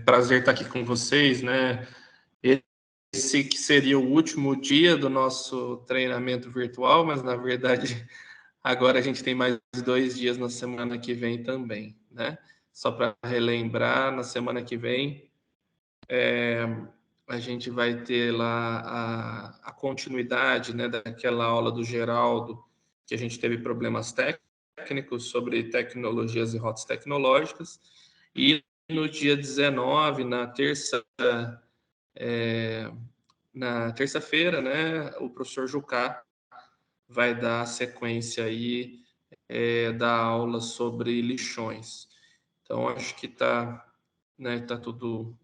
Prazer estar aqui com vocês, né? Esse que seria o último dia do nosso treinamento virtual, mas na verdade agora a gente tem mais 2 dias na semana que vem também, né? Só para relembrar, na semana que vem a gente vai ter lá a continuidade, né, daquela aula do Geraldo, que a gente teve problemas técnicos sobre tecnologias e rotas tecnológicas, e no dia 19, na terça-feira, né, o professor Jucá vai dar a sequência aí da aula sobre lixões. Então, acho que tá tudo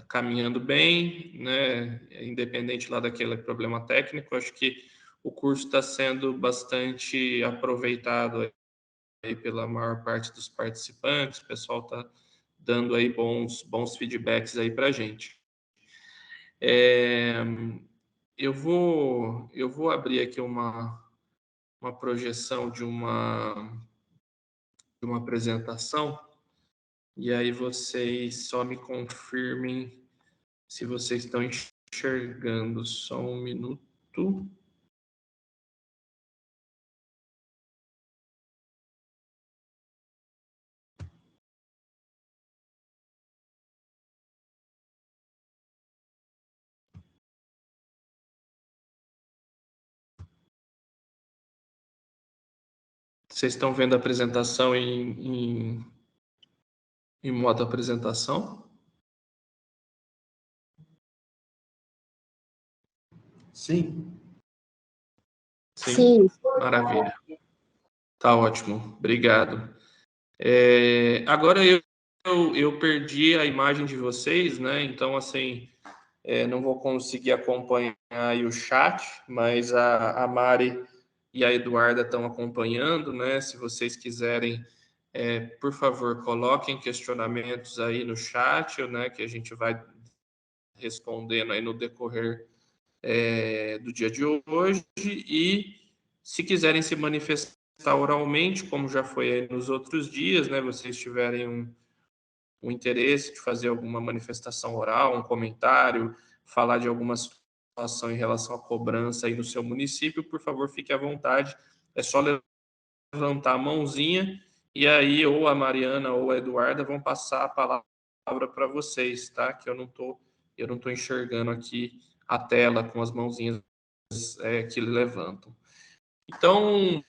caminhando bem, né, independente lá daquele problema técnico. Acho que o curso está sendo bastante aproveitado aí pela maior parte dos participantes. O pessoal está dando aí bons feedbacks aí para a gente. Eu vou abrir aqui uma projeção de uma apresentação, e aí vocês só me confirmem se vocês estão enxergando. Só um minuto. Vocês estão vendo a apresentação em modo apresentação? Sim. Sim? Maravilha. Tá ótimo. Obrigado. Agora eu perdi a imagem de vocês, né? Então, assim, não vou conseguir acompanhar aí o chat, mas a Mari e a Eduarda estão acompanhando, né? Se vocês quiserem, por favor, coloquem questionamentos aí no chat, né? Que a gente vai respondendo aí no decorrer do dia de hoje. E se quiserem se manifestar oralmente, como já foi aí nos outros dias, né? Vocês tiverem um interesse de fazer alguma manifestação oral, um comentário, falar de alguma situação em relação à cobrança aí no seu município, por favor, fique à vontade. É só levantar a mãozinha e aí ou a Mariana ou a Eduarda vão passar a palavra para vocês, tá? Que eu não tô enxergando aqui a tela com as mãozinhas que levantam. Então,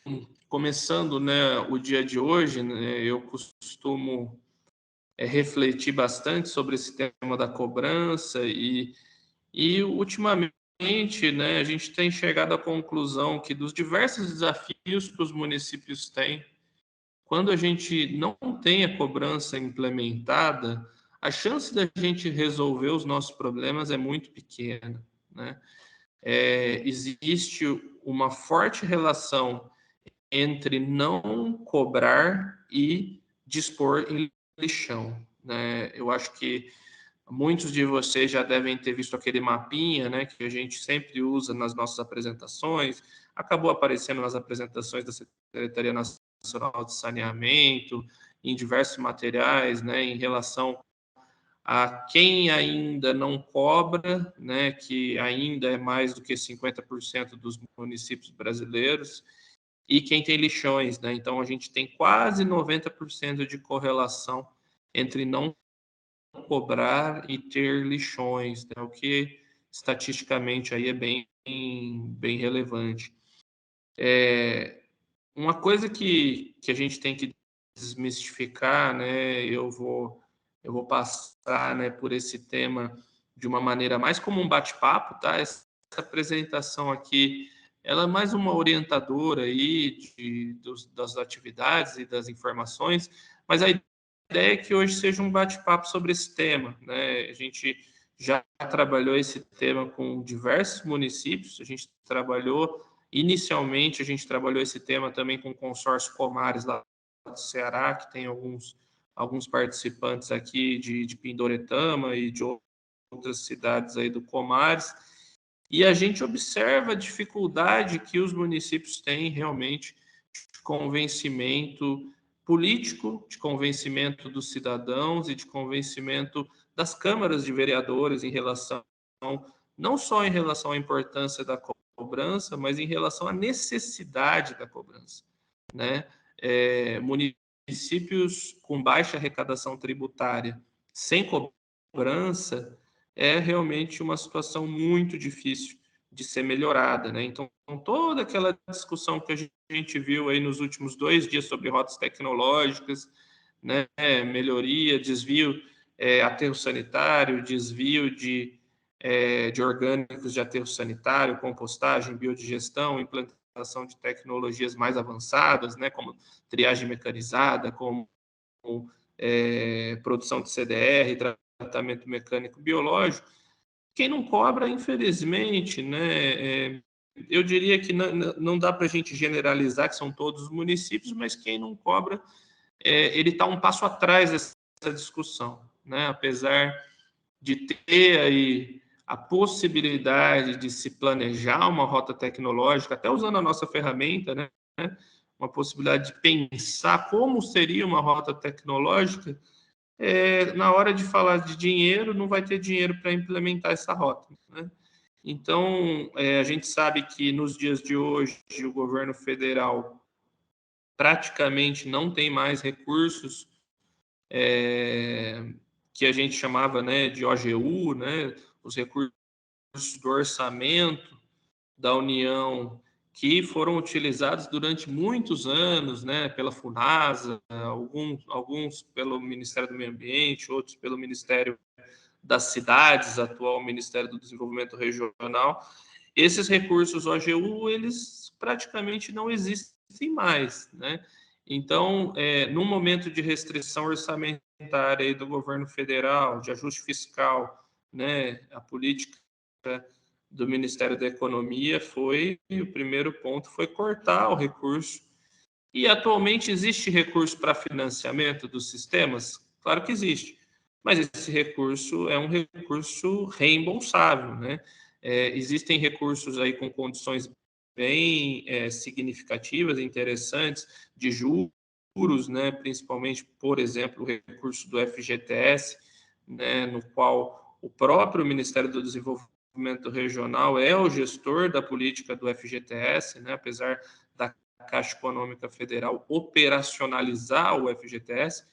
começando, né, o dia de hoje, né, eu costumo refletir bastante sobre esse tema da cobrança e ultimamente, né, a gente tem chegado à conclusão que dos diversos desafios que os municípios têm, quando a gente não tem a cobrança implementada, a chance da gente resolver os nossos problemas é muito pequena, né? Existe uma forte relação entre não cobrar e dispor em lixão, né? Eu acho que muitos de vocês já devem ter visto aquele mapinha, né, que a gente sempre usa nas nossas apresentações, acabou aparecendo nas apresentações da Secretaria Nacional de Saneamento, em diversos materiais, né, em relação a quem ainda não cobra, né, que ainda é mais do que 50% dos municípios brasileiros, e quem tem lixões, né? Então a gente tem quase 90% de correlação entre não cobrar e ter lixões, né? O que estatisticamente aí é bem relevante. Uma coisa que a gente tem que desmistificar, né? Eu vou passar, né, por esse tema de uma maneira mais como um bate-papo, tá? Essa apresentação aqui, ela é mais uma orientadora aí das atividades e das informações, mas a ideia é que hoje seja um bate-papo sobre esse tema, né? A gente já trabalhou esse tema com diversos municípios, a gente trabalhou inicialmente, a gente trabalhou esse tema também com o consórcio Comares lá do Ceará, que tem alguns participantes aqui de Pindoretama e de outras cidades aí do Comares, e a gente observa a dificuldade que os municípios têm realmente de convencimento político, de convencimento dos cidadãos e de convencimento das câmaras de vereadores em relação, não só em relação à importância da cobrança, mas em relação à necessidade da cobrança, né? Municípios com baixa arrecadação tributária, sem cobrança, é realmente uma situação muito difícil de ser melhorada, né? Então, toda aquela discussão que a gente viu aí nos últimos 2 dias sobre rotas tecnológicas, né? Melhoria, desvio, aterro sanitário, desvio de orgânicos de aterro sanitário, compostagem, biodigestão, implantação de tecnologias mais avançadas, né? Como triagem mecanizada, como produção de CDR, tratamento mecânico biológico. Quem não cobra, infelizmente, né? Eu diria que não dá para a gente generalizar que são todos os municípios, mas quem não cobra, ele está um passo atrás dessa discussão, né? Apesar de ter aí a possibilidade de se planejar uma rota tecnológica, até usando a nossa ferramenta, né? Uma possibilidade de pensar como seria uma rota tecnológica, na hora de falar de dinheiro, não vai ter dinheiro para implementar essa rota, né? Então, a gente sabe que nos dias de hoje o governo federal praticamente não tem mais recursos que a gente chamava, né, de OGU, né, os recursos do orçamento da União que foram utilizados durante muitos anos, né, pela Funasa, alguns pelo Ministério do Meio Ambiente, outros pelo Ministério das Cidades, atual Ministério do Desenvolvimento Regional. Esses recursos OGU, eles praticamente não existem mais, né? Então, num momento de restrição orçamentária aí do governo federal, de ajuste fiscal, né, a política do Ministério da Economia o primeiro ponto foi cortar o recurso. E atualmente existe recurso para financiamento dos sistemas? Claro que existe, mas esse recurso é um recurso reembolsável, né? Existem recursos aí com condições bem significativas, interessantes, de juros, né? Principalmente, por exemplo, o recurso do FGTS, né? No qual o próprio Ministério do Desenvolvimento Regional é o gestor da política do FGTS, né? Apesar da Caixa Econômica Federal operacionalizar o FGTS,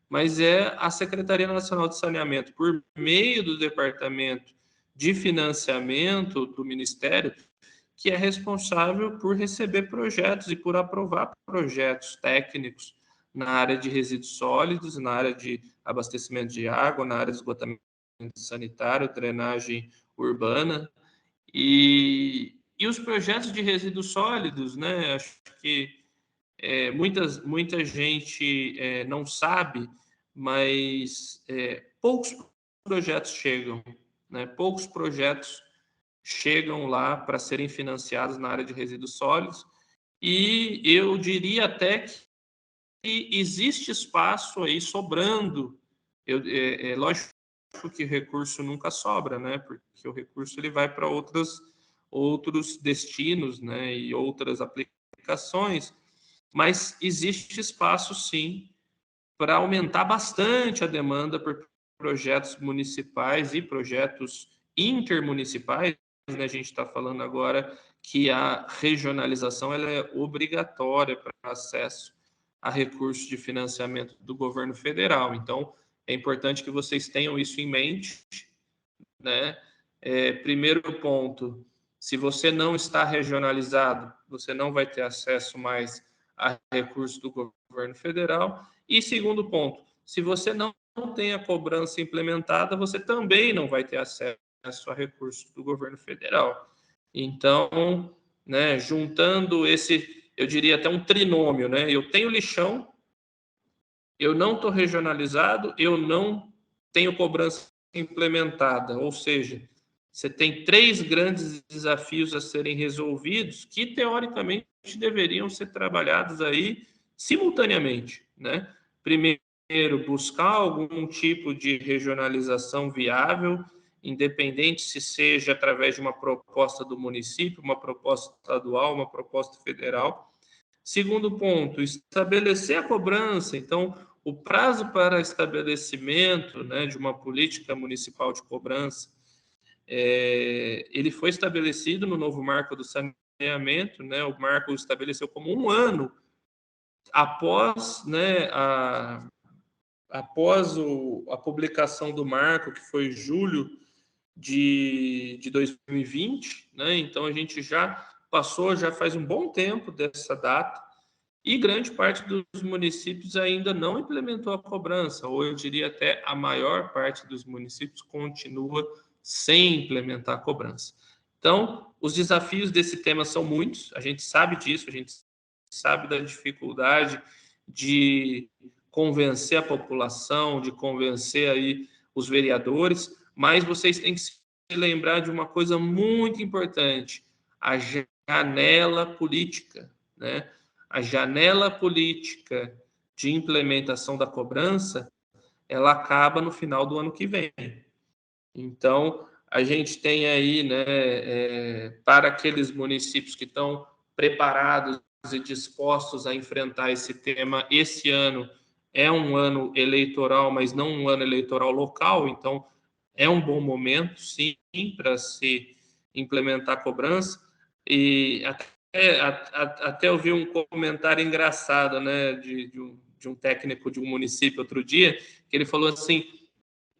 mas é a Secretaria Nacional de Saneamento, por meio do Departamento de Financiamento do Ministério, que é responsável por receber projetos e por aprovar projetos técnicos na área de resíduos sólidos, na área de abastecimento de água, na área de esgotamento sanitário, drenagem urbana. E os projetos de resíduos sólidos, né? Acho que muita gente não sabe, mas poucos projetos chegam, né? Poucos projetos chegam lá para serem financiados na área de resíduos sólidos, e eu diria até que existe espaço aí sobrando. Lógico que o recurso nunca sobra, né? Porque o recurso ele vai para outros destinos, né? E outras aplicações, mas existe espaço sim para aumentar bastante a demanda por projetos municipais e projetos intermunicipais, né? A gente está falando agora que a regionalização ela é obrigatória para acesso a recursos de financiamento do governo federal. Então, é importante que vocês tenham isso em mente, né? Primeiro ponto, se você não está regionalizado, você não vai ter acesso mais a recursos do governo federal. E segundo ponto, se você não tem a cobrança implementada, você também não vai ter acesso a recursos do governo federal. Então, né, juntando eu diria até um trinômio, né? Eu tenho lixão, eu não estou regionalizado, eu não tenho cobrança implementada, ou seja, você tem 3 grandes desafios a serem resolvidos que, teoricamente, deveriam ser trabalhados aí simultaneamente, né? Primeiro, buscar algum tipo de regionalização viável, independente se seja através de uma proposta do município, uma proposta estadual, uma proposta federal, Segundo ponto, estabelecer a cobrança. Então, o prazo para estabelecimento, né, de uma política municipal de cobrança, ele foi estabelecido no novo marco do saneamento, né? O marco estabeleceu como 1 ano após, né, após a publicação do marco, que foi julho de 2020, né? Então a gente já passou, já faz um bom tempo dessa data, e grande parte dos municípios ainda não implementou a cobrança, ou eu diria até a maior parte dos municípios continua sem implementar a cobrança. Então, os desafios desse tema são muitos, a gente sabe disso, a gente sabe da dificuldade de convencer a população, de convencer aí os vereadores, mas vocês têm que se lembrar de uma coisa muito importante: a janela política, né? A janela política de implementação da cobrança, ela acaba no final do ano que vem. Então, a gente tem aí, né, para aqueles municípios que estão preparados e dispostos a enfrentar esse tema, esse ano é um ano eleitoral, mas não um ano eleitoral local, então é um bom momento, sim, para se implementar a cobrança. E até eu vi um comentário engraçado, né, de um técnico de um município outro dia, que ele falou assim: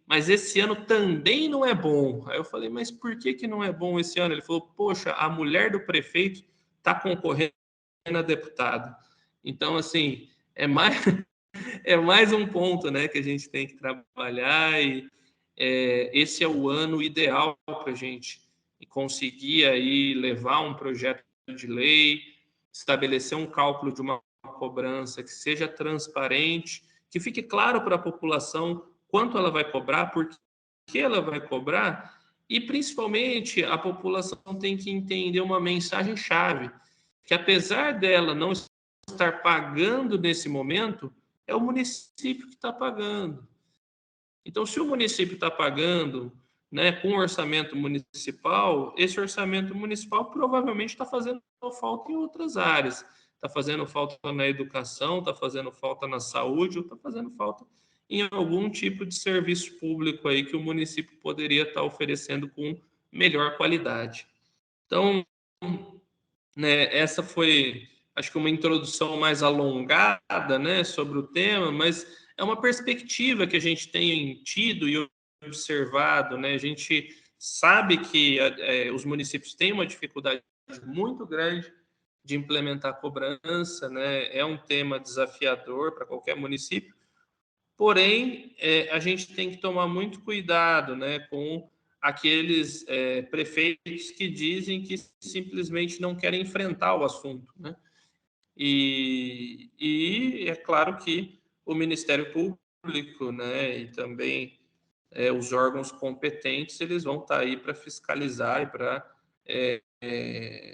mas esse ano também não é bom. Aí eu falei: mas por que não é bom esse ano? Ele falou: poxa, a mulher do prefeito está concorrendo a deputada. Então, assim, é mais, é mais um ponto, né, que a gente tem que trabalhar, e esse é o ano ideal para a gente conseguir aí levar um projeto de lei, estabelecer um cálculo de uma cobrança que seja transparente, que fique claro para a população quanto ela vai cobrar, por que ela vai cobrar, e principalmente a população tem que entender uma mensagem-chave, que apesar dela não estar pagando nesse momento, é o município que está pagando. Então, se o município está pagando, né, com orçamento municipal, esse orçamento municipal provavelmente está fazendo falta em outras áreas. Está fazendo falta na educação, está fazendo falta na saúde, ou está fazendo falta em algum tipo de serviço público aí que o município poderia estar oferecendo com melhor qualidade. Então, né, essa foi, acho que, uma introdução mais alongada, né, sobre o tema, mas é uma perspectiva que a gente tem tido e observado, né? A gente sabe que os municípios têm uma dificuldade muito grande de implementar a cobrança, né? É um tema desafiador para qualquer município, porém, a gente tem que tomar muito cuidado, né, com aqueles prefeitos que dizem que simplesmente não querem enfrentar o assunto, né? E é claro que o Ministério Público, né, e também os órgãos competentes, eles vão estar aí para fiscalizar e para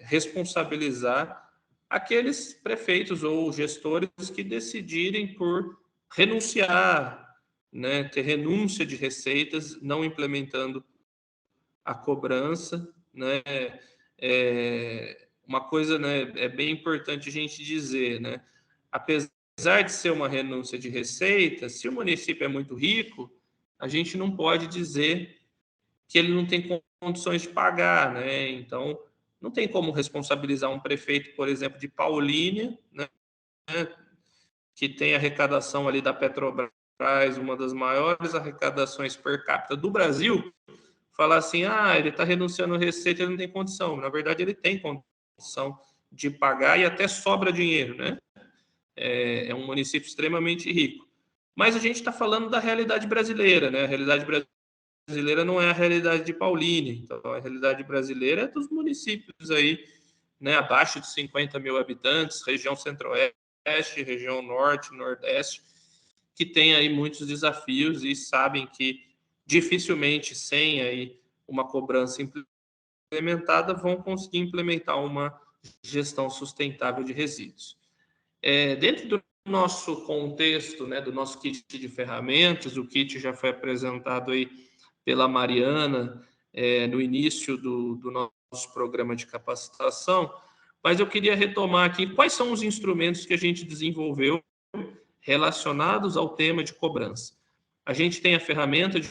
responsabilizar aqueles prefeitos ou gestores que decidirem por renunciar, né, ter renúncia de receitas, não implementando a cobrança, né? Uma coisa, né, é bem importante a gente dizer, né? Apesar de ser uma renúncia de receita, se o município é muito rico, a gente não pode dizer que ele não tem condições de pagar, né? Então, não tem como responsabilizar um prefeito, por exemplo, de Paulínia, né, que tem arrecadação ali da Petrobras, uma das maiores arrecadações per capita do Brasil, falar assim: ah, ele está renunciando à receita, ele não tem condição. Na verdade, ele tem condição de pagar e até sobra dinheiro, né? É um município extremamente rico. Mas a gente está falando da realidade brasileira, né? A realidade brasileira não é a realidade de Paulínia. Então, a realidade brasileira é dos municípios aí, né, abaixo de 50 mil habitantes, região centro-oeste, região norte, nordeste, que tem aí muitos desafios e sabem que dificilmente, sem aí uma cobrança implementada, vão conseguir implementar uma gestão sustentável de resíduos. Dentro do nosso contexto, né, do nosso kit de ferramentas, o kit já foi apresentado aí pela Mariana no início do nosso programa de capacitação, mas eu queria retomar aqui quais são os instrumentos que a gente desenvolveu relacionados ao tema de cobrança. A gente tem a ferramenta de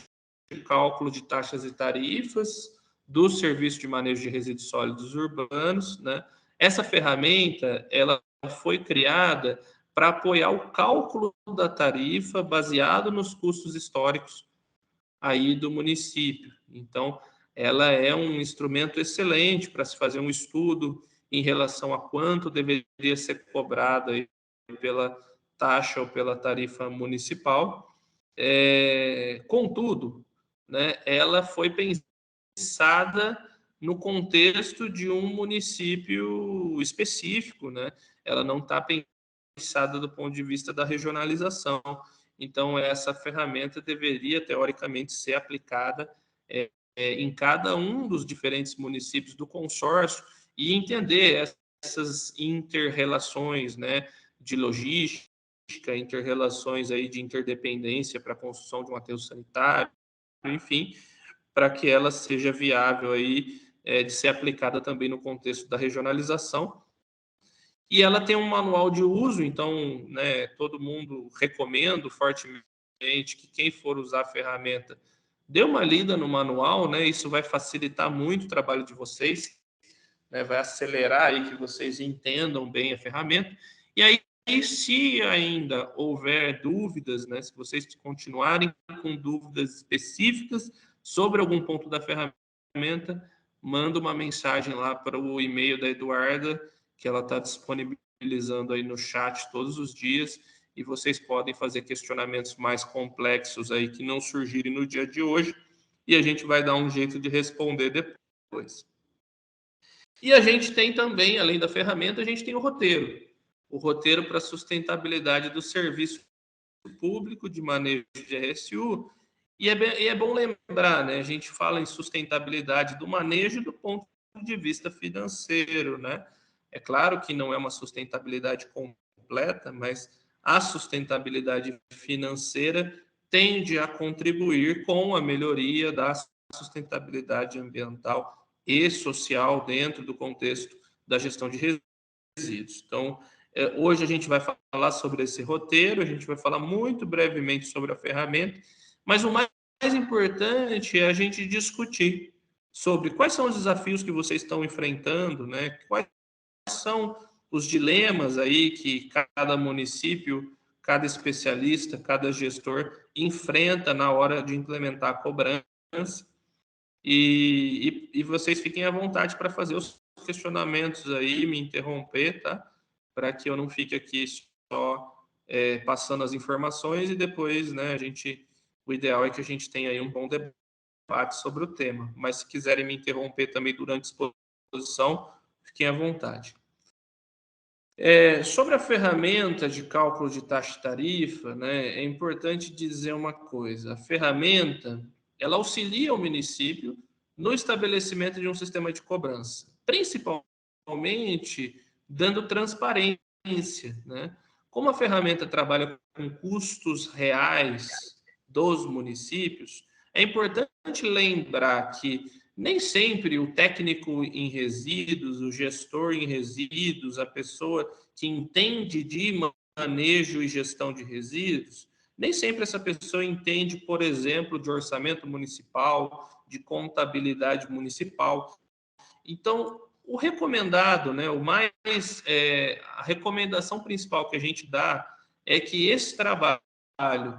cálculo de taxas e tarifas do Serviço de Manejo de Resíduos Sólidos Urbanos, né? Essa ferramenta, ela foi criada para apoiar o cálculo da tarifa baseado nos custos históricos aí do município. Então, ela é um instrumento excelente para se fazer um estudo em relação a quanto deveria ser cobrado aí pela taxa ou pela tarifa municipal. Contudo, né, ela foi pensada no contexto de um município específico, né? Ela não está pensada do ponto de vista da regionalização. Então, essa ferramenta deveria, teoricamente, ser aplicada em cada um dos diferentes municípios do consórcio e entender essas inter-relações, né, de logística, inter-relações aí de interdependência para a construção de um aterro sanitário, enfim, para que ela seja viável aí, de ser aplicada também no contexto da regionalização. E ela tem um manual de uso, então, né, todo mundo recomendo fortemente que quem for usar a ferramenta dê uma lida no manual, né? Isso vai facilitar muito o trabalho de vocês, né? Vai acelerar aí que vocês entendam bem a ferramenta. E aí, se ainda houver dúvidas, né, se vocês continuarem com dúvidas específicas sobre algum ponto da ferramenta, manda uma mensagem lá para o e-mail da Eduarda, que ela está disponibilizando aí no chat todos os dias, e vocês podem fazer questionamentos mais complexos aí que não surgirem no dia de hoje, e a gente vai dar um jeito de responder depois. E a gente tem também, além da ferramenta, a gente tem o roteiro para a sustentabilidade do serviço público de manejo de RSU, e é bom lembrar, né? A gente fala em sustentabilidade do manejo do ponto de vista financeiro, né? É claro que não é uma sustentabilidade completa, mas a sustentabilidade financeira tende a contribuir com a melhoria da sustentabilidade ambiental e social dentro do contexto da gestão de resíduos. Então, hoje a gente vai falar sobre esse roteiro, a gente vai falar muito brevemente sobre a ferramenta, mas o mais importante é a gente discutir sobre quais são os desafios que vocês estão enfrentando, né? Quais são os dilemas aí que cada município, cada especialista, cada gestor enfrenta na hora de implementar a cobrança. E vocês fiquem à vontade para fazer os questionamentos aí, me interromper, tá? Para que eu não fique aqui só passando as informações e depois, né, o ideal é que a gente tenha aí um bom debate sobre o tema. Mas se quiserem me interromper também durante a exposição, fiquem à vontade. Sobre a ferramenta de cálculo de taxa e tarifa, né, é importante dizer uma coisa. A ferramenta, ela auxilia o município no estabelecimento de um sistema de cobrança, principalmente dando transparência, né? Como a ferramenta trabalha com custos reais dos municípios, é importante lembrar que nem sempre o técnico em resíduos, o gestor em resíduos, a pessoa que entende de manejo e gestão de resíduos, nem sempre essa pessoa entende, por exemplo, de orçamento municipal, de contabilidade municipal. Então, o recomendado, né, a recomendação principal que a gente dá é que esse trabalho,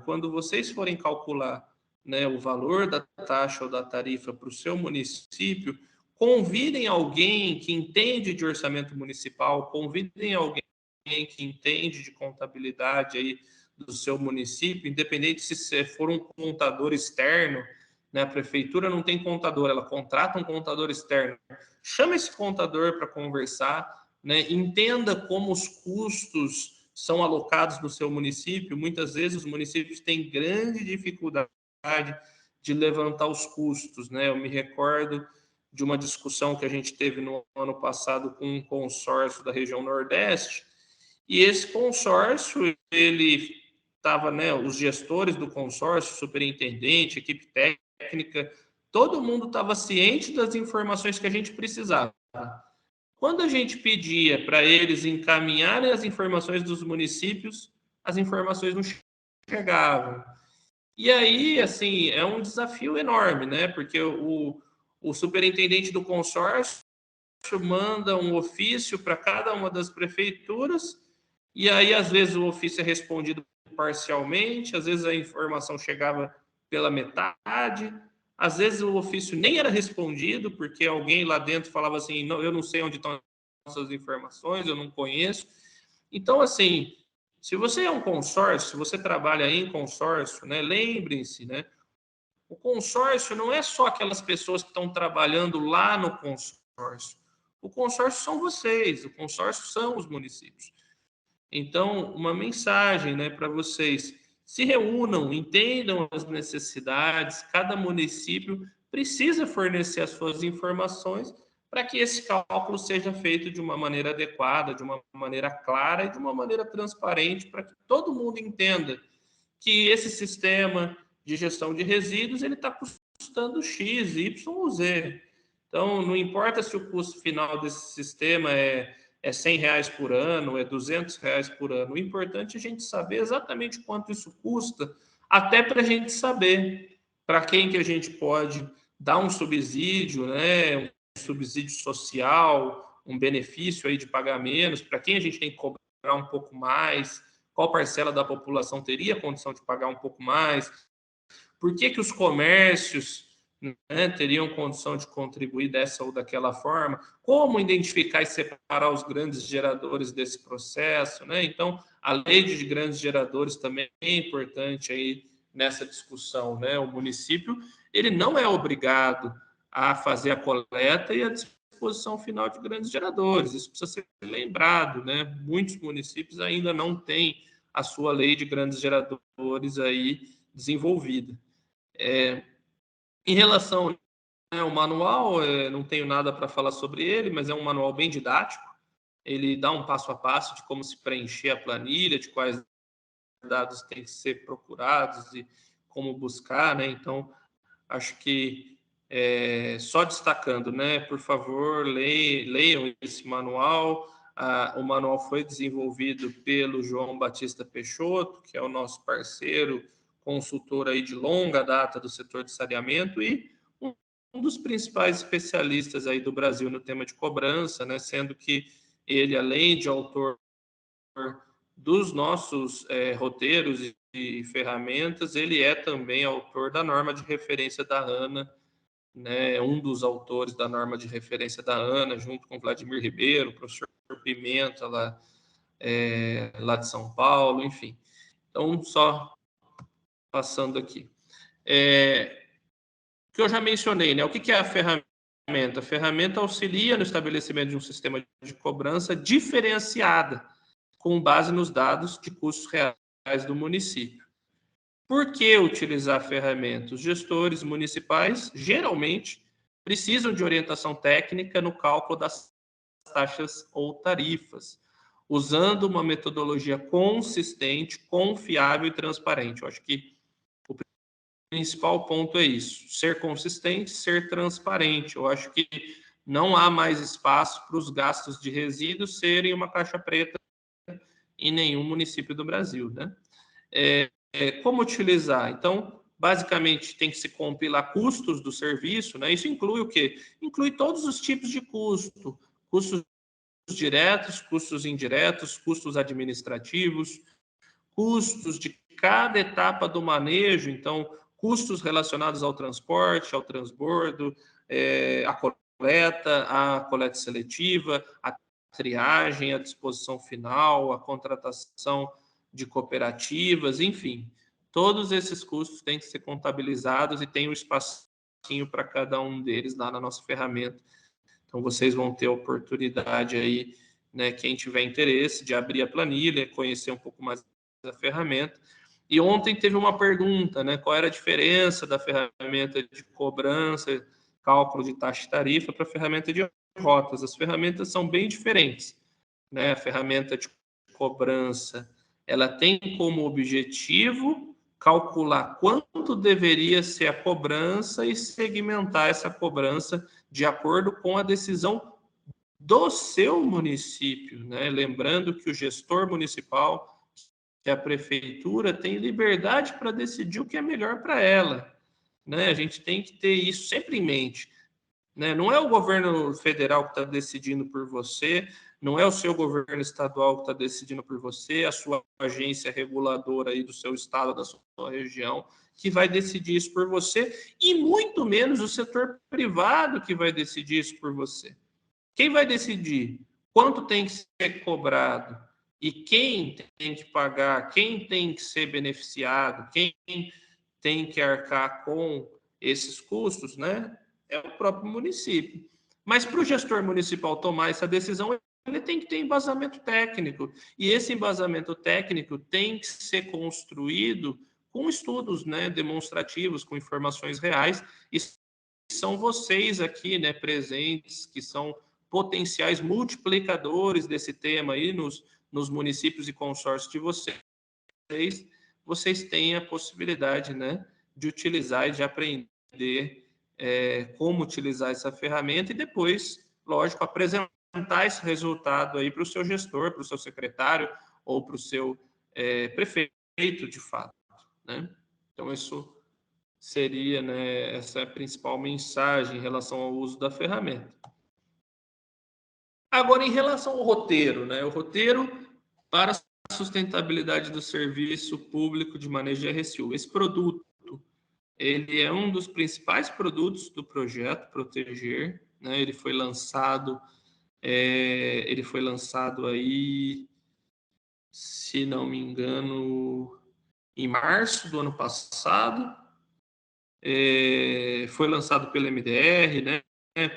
quando vocês forem calcular, né, o valor da taxa ou da tarifa para o seu município, convidem alguém que entende de orçamento municipal, convidem alguém que entende de contabilidade aí do seu município, independente se for um contador externo, né, a prefeitura não tem contador, ela contrata um contador externo. Chama esse contador para conversar, né, entenda como os custos são alocados no seu município. Muitas vezes os municípios têm grande dificuldade de levantar os custos, né? Eu me recordo de uma discussão que a gente teve no ano passado com um consórcio da região Nordeste, e esse consórcio, ele estava, né, os gestores do consórcio, superintendente, equipe técnica, todo mundo estava ciente das informações que a gente precisava. Quando a gente pedia para eles encaminharem as informações dos municípios, as informações não chegavam. E aí, assim, é um desafio enorme, né? Porque o superintendente do consórcio manda um ofício para cada uma das prefeituras, e aí, às vezes, o ofício é respondido parcialmente, às vezes a informação chegava pela metade, às vezes o ofício nem era respondido, porque alguém lá dentro falava assim, não, eu não sei onde estão essas informações, eu não conheço. Então, assim, se você é um consórcio, se você trabalha em consórcio, né, lembrem-se, né, o consórcio não é só aquelas pessoas que estão trabalhando lá no consórcio. O consórcio são vocês, o consórcio são os municípios. Então, uma mensagem, né, para vocês: se reúnam, entendam as necessidades, cada município precisa fornecer as suas informações para que esse cálculo seja feito de uma maneira adequada, de uma maneira clara e de uma maneira transparente, para que todo mundo entenda que esse sistema de gestão de resíduos ele está custando X, Y ou Z. Então, não importa se o custo final desse sistema é R$ 100 por ano, é R$ 200 por ano. O importante é a gente saber exatamente quanto isso custa, até para a gente saber para quem que a gente pode dar um subsídio, né, um subsídio social, um benefício aí de pagar menos, para quem a gente tem que cobrar um pouco mais, qual parcela da população teria condição de pagar um pouco mais, por que que os comércios, né, teriam condição de contribuir dessa ou daquela forma, como identificar e separar os grandes geradores desse processo, né? Então, a lei de grandes geradores também é importante aí nessa discussão, né? O município, ele não é obrigado a fazer a coleta e a disposição final de grandes geradores, isso precisa ser lembrado, né? Muitos municípios ainda não têm a sua lei de grandes geradores aí desenvolvida. Em relação ao manual, não tenho nada para falar sobre ele, mas é um manual bem didático. Ele dá um passo a passo de como se preencher a planilha, de quais dados têm que ser procurados e como buscar, né? Então, acho que só destacando, né? Por favor, leiam esse manual. O manual foi desenvolvido pelo João Batista Peixoto, que é o nosso parceiro, consultor aí de longa data do setor de saneamento e um dos principais especialistas aí do Brasil no tema de cobrança, né? Sendo que ele, além de autor dos nossos roteiros e ferramentas, ele é também autor da norma de referência da ANA, né, um dos autores da norma de referência da ANA, junto com Vladimir Ribeiro, professor Pimenta, lá de São Paulo, enfim. Então, só passando aqui. O que eu já mencionei, né? O que é a ferramenta? A ferramenta auxilia no estabelecimento de um sistema de cobrança diferenciada, com base nos dados de custos reais do município. Por que utilizar ferramentas? Os gestores municipais, geralmente, precisam de orientação técnica no cálculo das taxas ou tarifas, usando uma metodologia consistente, confiável e transparente. Eu acho que o principal ponto é isso: ser consistente, ser transparente. Eu acho que não há mais espaço para os gastos de resíduos serem uma caixa preta em nenhum município do Brasil, né? Como utilizar? Então, basicamente, tem que se compilar custos do serviço, né? Isso inclui o quê? Inclui todos os tipos de custo: custos diretos, custos indiretos, custos administrativos, custos de cada etapa do manejo, então, custos relacionados ao transporte, ao transbordo, a coleta seletiva, a triagem, a disposição final, a contratação de cooperativas, enfim. Todos esses custos têm que ser contabilizados e tem um espacinho para cada um deles lá na nossa ferramenta. Então, vocês vão ter a oportunidade aí, né, quem tiver interesse, de abrir a planilha, conhecer um pouco mais da ferramenta. E ontem teve uma pergunta, né, qual era a diferença da ferramenta de cobrança, cálculo de taxa e tarifa para a ferramenta de rotas. As ferramentas são bem diferentes, né? A ferramenta de cobrança, ela tem como objetivo calcular quanto deveria ser a cobrança e segmentar essa cobrança de acordo com a decisão do seu município, né? Lembrando que o gestor municipal, que a prefeitura, tem liberdade para decidir o que é melhor para ela, né? A gente tem que ter isso sempre em mente, né? Não é o governo federal que está decidindo por você, não é o seu governo estadual que está decidindo por você, a sua agência reguladora aí do seu estado, da sua região, que vai decidir isso por você, e muito menos o setor privado que vai decidir isso por você. Quem vai decidir quanto tem que ser cobrado e quem tem que pagar, quem tem que ser beneficiado, quem tem que arcar com esses custos, né? É o próprio município. Mas para o gestor municipal tomar essa decisão, ele tem que ter embasamento técnico. E esse embasamento técnico tem que ser construído com estudos, né, demonstrativos, com informações reais. E são vocês aqui, né, presentes, que são potenciais multiplicadores desse tema aí nos municípios e consórcios de vocês têm a possibilidade, né, de utilizar e de aprender como utilizar essa ferramenta e depois, lógico, apresentar esse resultado aí para o seu gestor, para o seu secretário ou para o seu prefeito, de fato, né? Então, isso seria, né, essa principal mensagem em relação ao uso da ferramenta. Agora, em relação ao roteiro, né? O roteiro para a sustentabilidade do serviço público de manejo de RSU. Esse produto, ele é um dos principais produtos do projeto Proteger, né? Ele foi lançado aí, se não me engano, em março do ano passado. Foi lançado pela MDR, né?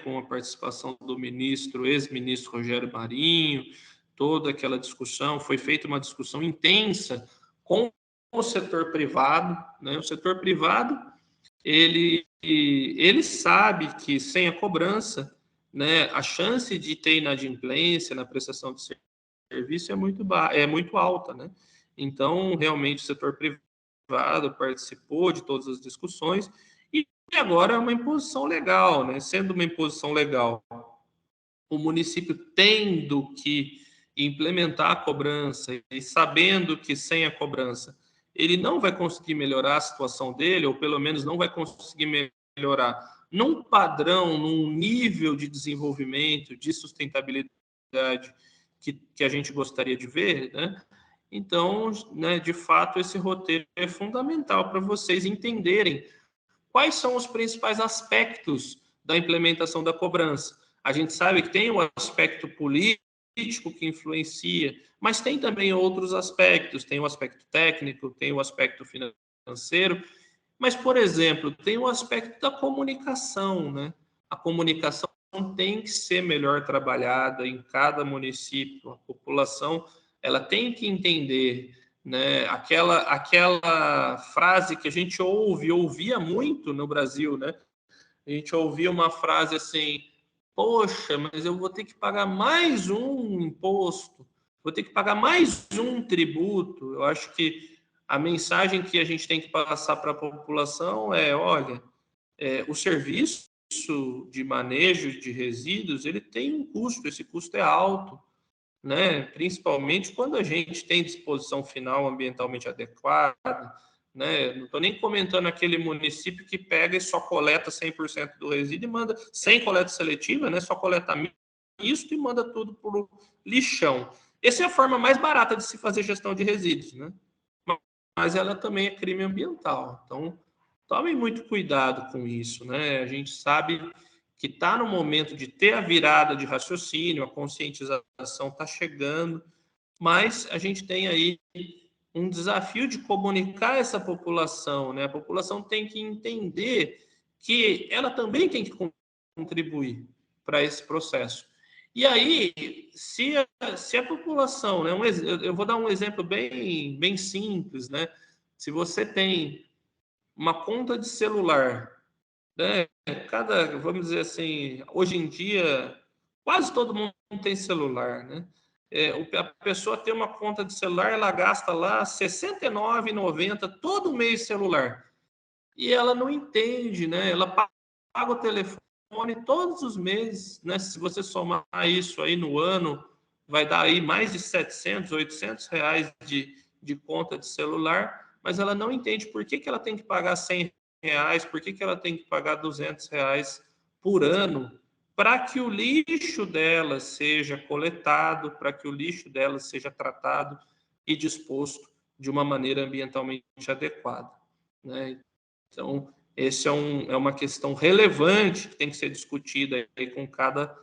Com a participação do ex-ministro Rogério Marinho, toda aquela discussão, foi feita uma discussão intensa com o setor privado, né? O setor privado, ele sabe que sem a cobrança, né, a chance de ter inadimplência na prestação de serviço é muito alta, né? Então, realmente, o setor privado participou de todas as discussões e agora é uma imposição legal, né? Sendo uma imposição legal, o município tendo que implementar a cobrança e sabendo que sem a cobrança ele não vai conseguir melhorar a situação dele, ou pelo menos não vai conseguir melhorar num padrão, num nível de desenvolvimento, de sustentabilidade que a gente gostaria de ver, né? Então, né, de fato, esse roteiro é fundamental para vocês entenderem quais são os principais aspectos da implementação da cobrança. A gente sabe que tem o aspecto político que influencia, mas tem também outros aspectos, tem o aspecto técnico, tem o aspecto financeiro, mas, por exemplo, tem o aspecto da comunicação, né? A comunicação tem que ser melhor trabalhada em cada município, a população ela tem que entender, né, aquela frase que a gente ouvia muito no Brasil, né? A gente ouvia uma frase assim: poxa, mas eu vou ter que pagar mais um imposto, vou ter que pagar mais um tributo. Eu acho que a mensagem que a gente tem que passar para a população é: olha, o serviço de manejo de resíduos ele tem um custo, esse custo é alto, né? Principalmente quando a gente tem disposição final ambientalmente adequada, né? Não estou nem comentando aquele município que pega e só coleta 100% do resíduo e manda, sem coleta seletiva, né? Só coleta misto e manda tudo para o lixão. Essa é a forma mais barata de se fazer gestão de resíduos, né? Mas ela também é crime ambiental. Então, tomem muito cuidado com isso, né? A gente sabe que está no momento de ter a virada de raciocínio, a conscientização está chegando, mas a gente tem aí um desafio de comunicar essa população, né? A população tem que entender que ela também tem que contribuir para esse processo. E aí, se a população, né? Eu vou dar um exemplo bem simples, né? Se você tem uma conta de celular, né? Vamos dizer assim, hoje em dia, quase todo mundo tem celular, né? A pessoa tem uma conta de celular, ela gasta lá R$ 69,90 todo mês celular. E ela não entende, né? Ela paga o telefone todos os meses, né? Se você somar isso aí no ano, vai dar aí mais de 700, 800 reais de conta de celular, mas ela não entende por que ela tem que pagar 100 reais, por que ela tem que pagar 200 reais por ano para que o lixo dela seja coletado, para que o lixo dela seja tratado e disposto de uma maneira ambientalmente adequada, né? Então, esse é uma questão relevante que tem que ser discutida aí com cada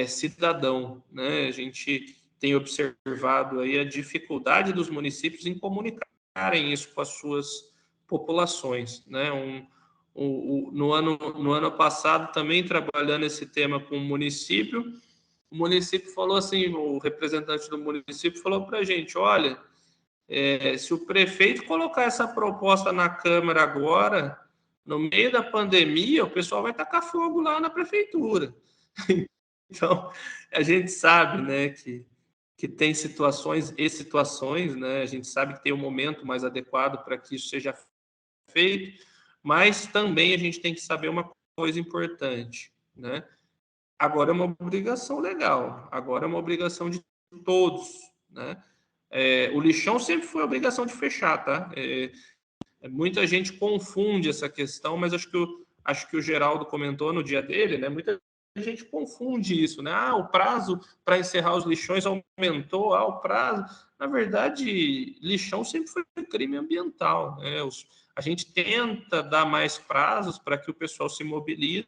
cidadão, né? A gente tem observado aí a dificuldade dos municípios em comunicarem isso com as suas populações, né? No ano passado, também trabalhando esse tema com o município falou assim, o representante do município falou para a gente, olha, se o prefeito colocar essa proposta na Câmara agora, no meio da pandemia, o pessoal vai tacar fogo lá na prefeitura. Então, a gente sabe, né, que tem situações e situações, né? A gente sabe que tem um momento mais adequado para que isso seja feito, mas também a gente tem que saber uma coisa importante, né? Agora é uma obrigação legal, agora é uma obrigação de todos, né? O lixão sempre foi obrigação de fechar, tá? Muita gente confunde essa questão, mas acho que o Geraldo comentou no dia dele, né? Muita gente confunde isso, né? O prazo para encerrar os lixões aumentou, o prazo. Na verdade, lixão sempre foi crime ambiental, né? A gente tenta dar mais prazos para que o pessoal se mobilize,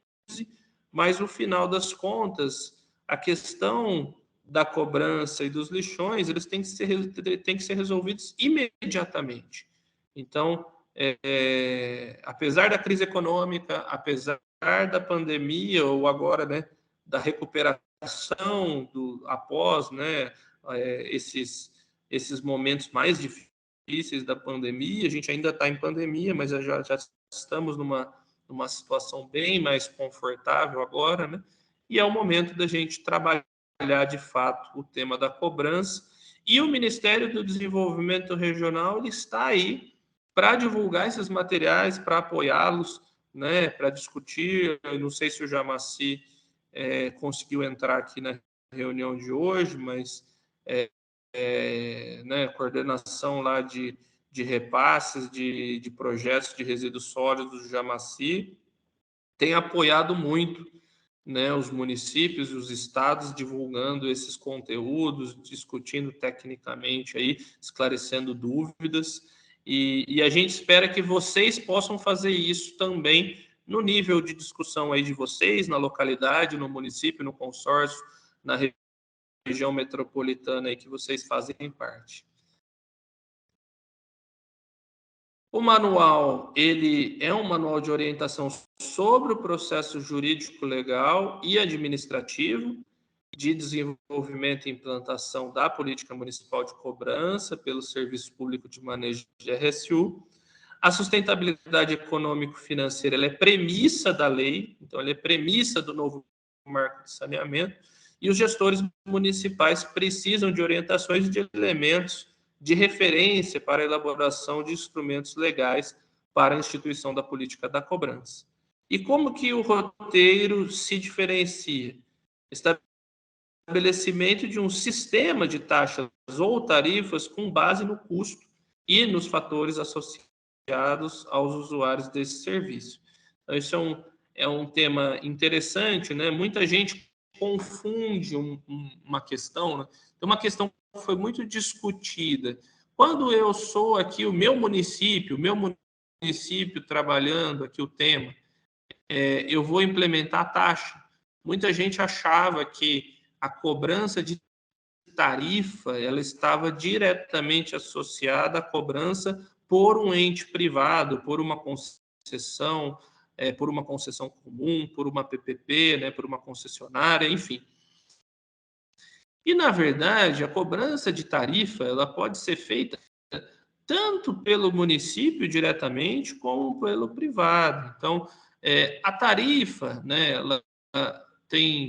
mas no final das contas, a questão da cobrança e dos lixões, eles têm que ser resolvidos imediatamente. Então, apesar da crise econômica, apesar da pandemia, ou agora, né, da recuperação após, né, esses momentos mais difíceis da pandemia, a gente ainda está em pandemia, mas já estamos numa situação bem mais confortável agora, né? E é o momento da gente trabalhar de fato o tema da cobrança. E o Ministério do Desenvolvimento Regional ele está aí para divulgar esses materiais, para apoiá-los, né? Para discutir. Eu não sei se o Jamaci conseguiu entrar aqui na reunião de hoje, mas né, coordenação lá de repasses de projetos de resíduos sólidos do Jamaci tem apoiado muito, né, os municípios e os estados divulgando esses conteúdos, discutindo tecnicamente aí, esclarecendo dúvidas, e a gente espera que vocês possam fazer isso também no nível de discussão aí de vocês, na localidade, no município, no consórcio, na região metropolitana aí que vocês fazem parte. O manual, ele é um manual de orientação sobre o processo jurídico, legal e administrativo de desenvolvimento e implantação da política municipal de cobrança pelo Serviço Público de Manejo de RSU. A sustentabilidade econômico-financeira ela é premissa da lei, então ela é premissa do novo marco de saneamento, e os gestores municipais precisam de orientações e de elementos de referência para a elaboração de instrumentos legais para a instituição da política da cobrança. E como que o roteiro se diferencia? Estabelecimento de um sistema de taxas ou tarifas com base no custo e nos fatores associados aos usuários desse serviço. Então, isso é um tema interessante, né? Muita gente confunde uma questão, né? Então, uma questão que foi muito discutida. Quando eu sou aqui o meu município trabalhando aqui o tema, eu vou implementar a taxa. Muita gente achava que a cobrança de tarifa ela estava diretamente associada à cobrança por um ente privado, por uma concessão comum, por uma PPP, né, por uma concessionária, enfim. E, na verdade, a cobrança de tarifa ela pode ser feita tanto pelo município diretamente, como pelo privado. Então, a tarifa, né, ela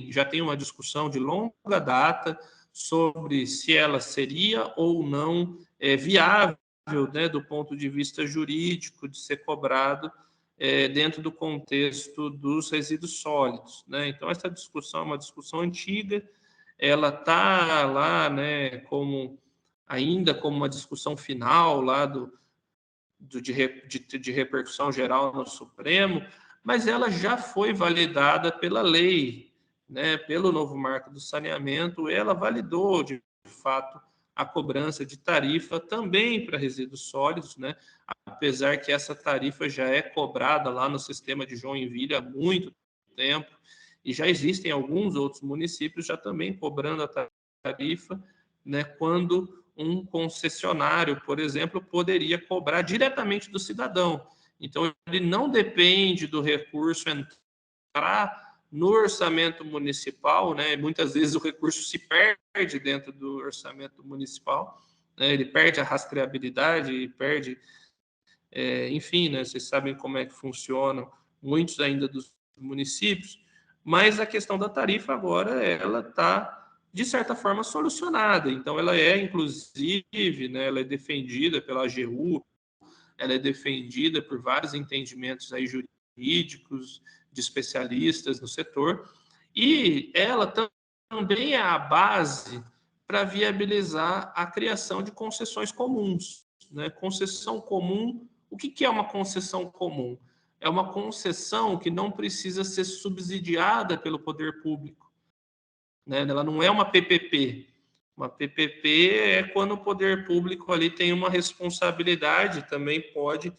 já tem uma discussão de longa data sobre se ela seria ou não viável, né, do ponto de vista jurídico, de ser cobrado dentro do contexto dos resíduos sólidos, né? Então, essa discussão é uma discussão antiga, ela está lá, né, ainda como uma discussão final lá de repercussão geral no Supremo, mas ela já foi validada pela lei, né, pelo novo marco do saneamento, ela validou, de fato, a cobrança de tarifa também para resíduos sólidos, né, apesar que essa tarifa já é cobrada lá no sistema de Joinville há muito tempo, e já existem alguns outros municípios já também cobrando a tarifa, né, quando um concessionário, por exemplo, poderia cobrar diretamente do cidadão. Então, ele não depende do recurso entrar no orçamento municipal, né? Muitas vezes o recurso se perde dentro do orçamento municipal, né? Ele perde a rastreabilidade, perde, enfim, né? Vocês sabem como é que funcionam muitos ainda dos municípios, mas a questão da tarifa agora ela está de certa forma solucionada. Então ela é inclusive, né, ela é defendida pela AGU, ela é defendida por vários entendimentos aí jurídicos de especialistas no setor e ela também é a base para viabilizar a criação de concessões comuns, né? Concessão comum, o que é uma concessão comum? É uma concessão que não precisa ser subsidiada pelo poder público, né? Ela não é uma PPP. Uma PPP é quando o poder público ali tem uma responsabilidade, também pode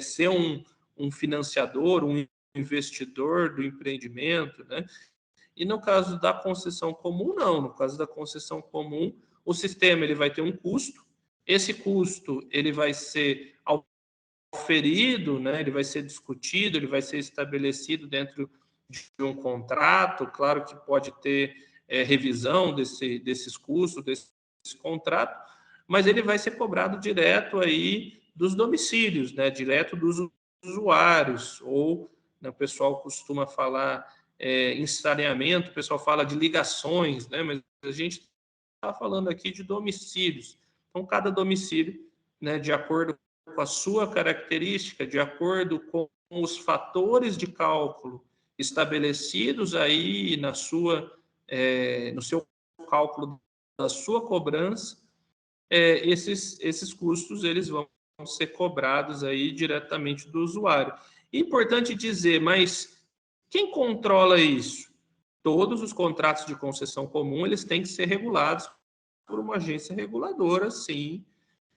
ser um financiador, um investidor do empreendimento, né? E no caso da concessão comum, não. No caso da concessão comum, o sistema ele vai ter um custo, esse custo ele vai ser auferido, né? Ele vai ser discutido, ele vai ser estabelecido dentro de um contrato. Claro que pode ter revisão desses custos, desse contrato, mas ele vai ser cobrado direto aí dos domicílios, né? Direto dos usuários, ou, né, o pessoal costuma falar em saneamento, o pessoal fala de ligações, né? Mas a gente está falando aqui de domicílios. Então, cada domicílio, né, de acordo com a sua característica, de acordo com os fatores de cálculo estabelecidos aí no seu cálculo da sua cobrança, esses custos eles vão ser cobrados aí diretamente do usuário. Importante dizer, mas quem controla isso? Todos os contratos de concessão comum eles têm que ser regulados por uma agência reguladora, sim,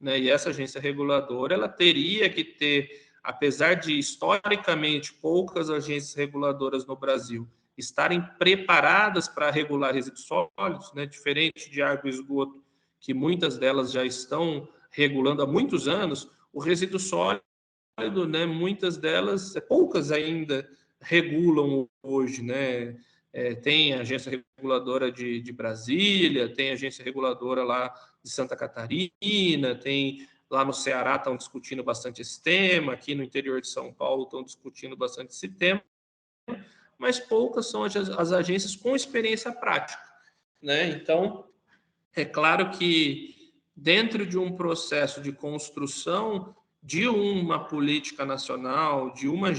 né? E essa agência reguladora ela teria que ter, apesar de historicamente poucas agências reguladoras no Brasil estarem preparadas para regular resíduos sólidos, né? Diferente de água e esgoto, que muitas delas já estão regulando há muitos anos, o resíduo sólido, né? Muitas delas, poucas ainda regulam hoje, né? Tem a agência reguladora de Brasília, tem a agência reguladora lá de Santa Catarina, tem lá no Ceará estão discutindo bastante esse tema, aqui no interior de São Paulo estão discutindo bastante esse tema, mas poucas são as agências com experiência prática, né? Então, é claro que dentro de um processo de construção de uma política nacional, de uma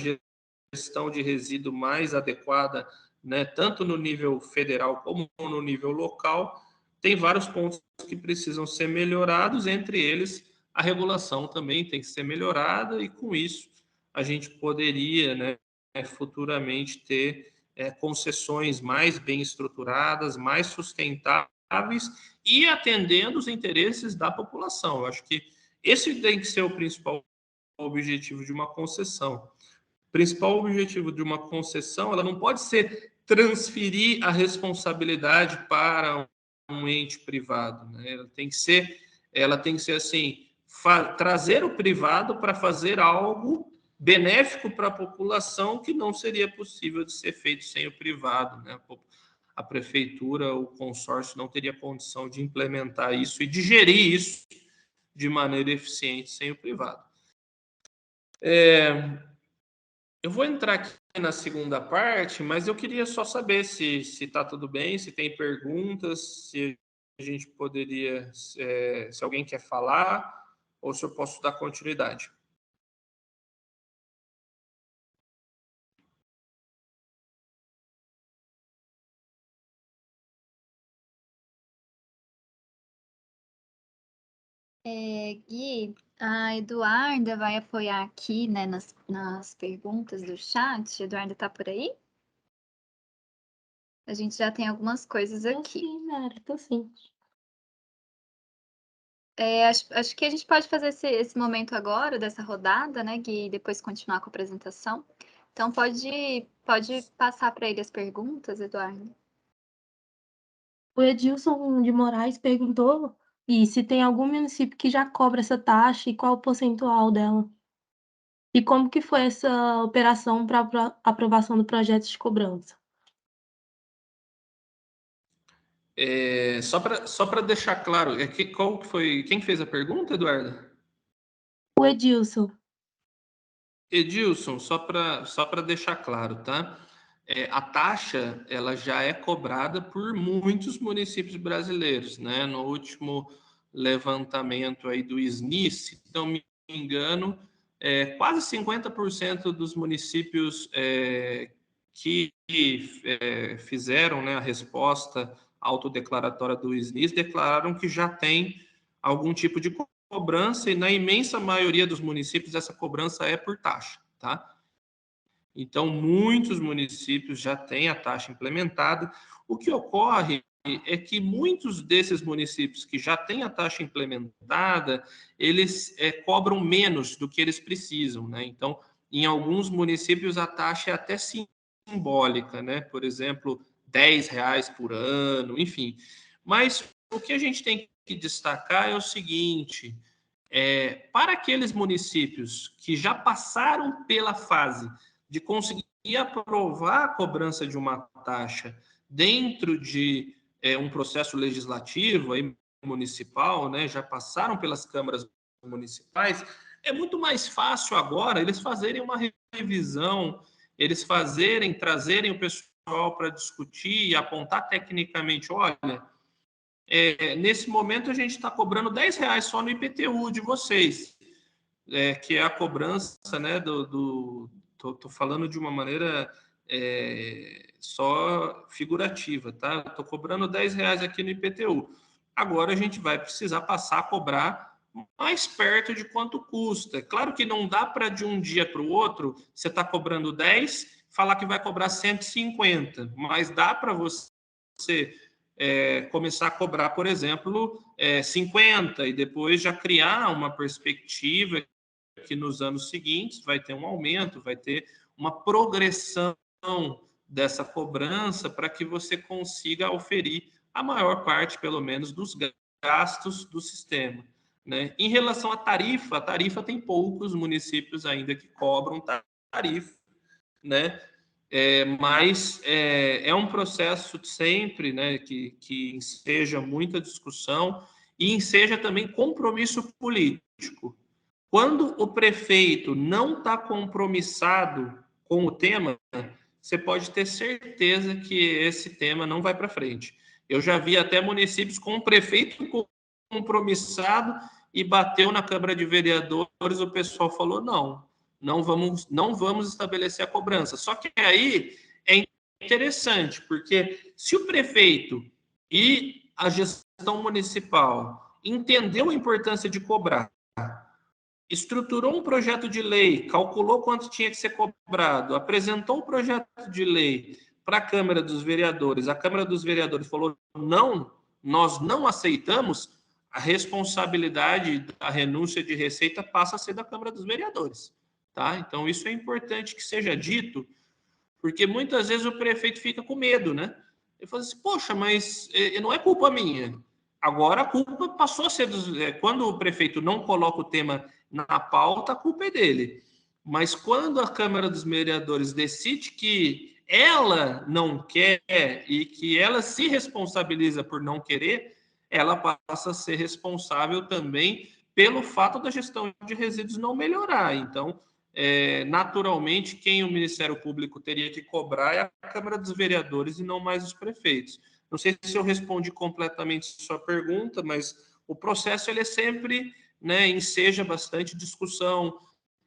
gestão de resíduo mais adequada, né, tanto no nível federal como no nível local, tem vários pontos que precisam ser melhorados, entre eles a regulação também tem que ser melhorada, e com isso a gente poderia, né, futuramente ter concessões mais bem estruturadas, mais sustentáveis e atendendo os interesses da população. Eu acho que esse tem que ser o principal objetivo de uma concessão. O principal objetivo de uma concessão, ela não pode ser transferir a responsabilidade para um ente privado, né? Ela tem que ser assim, trazer o privado para fazer algo benéfico para a população que não seria possível de ser feito sem o privado, né? A prefeitura, o consórcio não teria condição de implementar isso e de gerir isso de maneira eficiente sem o privado. Eu vou entrar aqui na segunda parte, mas eu queria só saber se está tudo bem, se tem perguntas, se a gente poderia, se alguém quer falar, ou se eu posso dar continuidade. Gui, a Eduarda vai apoiar aqui, né, nas perguntas do chat. Eduarda tá por aí? A gente já tem algumas coisas aqui. Sim, Mari, tô sim. Acho que a gente pode fazer esse momento agora, dessa rodada, né, Gui, e depois continuar com a apresentação. Então, pode passar para ele as perguntas, Eduardo. O Edilson de Moraes perguntou se tem algum município que já cobra essa taxa e qual o percentual dela. E como que foi essa operação para aprovação do projeto de cobrança? Só para deixar claro, qual que foi, quem fez a pergunta, Eduardo? O Edilson. Edilson, só para deixar claro, tá? A taxa ela já é cobrada por muitos municípios brasileiros, né? No último levantamento aí do SNIS, se não me engano, quase 50% dos municípios que fizeram, né, a resposta autodeclaratória do SNIS declararam que já tem algum tipo de cobrança, e na imensa maioria dos municípios essa cobrança é por taxa, tá? Então, muitos municípios já têm a taxa implementada. O que ocorre é que muitos desses municípios que já têm a taxa implementada, eles cobram menos do que eles precisam, né? Então, em alguns municípios a taxa é até simbólica, né? Por exemplo, R$ 10 por ano, enfim. Mas o que a gente tem que destacar é o seguinte: para aqueles municípios que já passaram pela fase de conseguir aprovar a cobrança de uma taxa dentro de um processo legislativo aí, municipal, né, já passaram pelas câmaras municipais, é muito mais fácil agora eles fazerem uma revisão, eles trazerem o pessoal para discutir e apontar tecnicamente, olha, nesse momento a gente está cobrando R$ 10 só no IPTU de vocês, que é a cobrança, né, tô falando de uma maneira só figurativa, tá? Estou cobrando R$ 10 aqui no IPTU. Agora a gente vai precisar passar a cobrar mais perto de quanto custa. Claro que não dá para de um dia para o outro, você está cobrando 10, falar que vai cobrar 150, mas dá para você começar a cobrar, por exemplo, 50 e depois já criar uma perspectiva que nos anos seguintes vai ter um aumento, vai ter uma progressão dessa cobrança para que você consiga oferir a maior parte, pelo menos, dos gastos do sistema, né? Em relação à tarifa, a tarifa tem poucos municípios ainda que cobram tarifa, né? Mas é um processo sempre, né, que enseja muita discussão e enseja também compromisso político. Quando o prefeito não está compromissado com o tema, você pode ter certeza que esse tema não vai para frente. Eu já vi até municípios com o prefeito compromissado e bateu na Câmara de Vereadores, o pessoal falou não vamos estabelecer a cobrança. Só que aí é interessante, porque se o prefeito e a gestão municipal entendeu a importância de cobrar, estruturou um projeto de lei, calculou quanto tinha que ser cobrado, apresentou um projeto de lei para a Câmara dos Vereadores, a Câmara dos Vereadores falou não, nós não aceitamos, a responsabilidade da renúncia de receita passa a ser da Câmara dos Vereadores. Tá? Então, isso é importante que seja dito, porque muitas vezes o prefeito fica com medo, né? Ele fala assim, poxa, mas não é culpa minha. Agora a culpa passou a ser quando o prefeito não coloca o tema na pauta, a culpa é dele. Mas quando a Câmara dos Vereadores decide que ela não quer e que ela se responsabiliza por não querer, ela passa a ser responsável também pelo fato da gestão de resíduos não melhorar. Então, naturalmente, quem o Ministério Público teria que cobrar é a Câmara dos Vereadores e não mais os prefeitos. Não sei se eu respondi completamente a sua pergunta, mas o processo ele é sempre, né, enseja bastante discussão,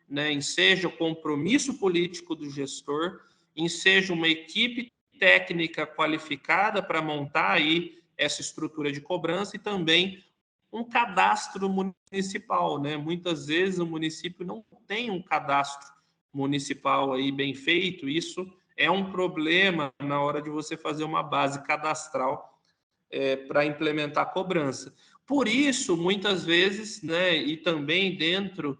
né, enseja o compromisso político do gestor, enseja uma equipe técnica qualificada para montar aí essa estrutura de cobrança e também um cadastro municipal, né? Muitas vezes o município não tem um cadastro municipal aí bem feito, isso é um problema na hora de você fazer uma base cadastral para implementar a cobrança. Por isso, muitas vezes, né, e também dentro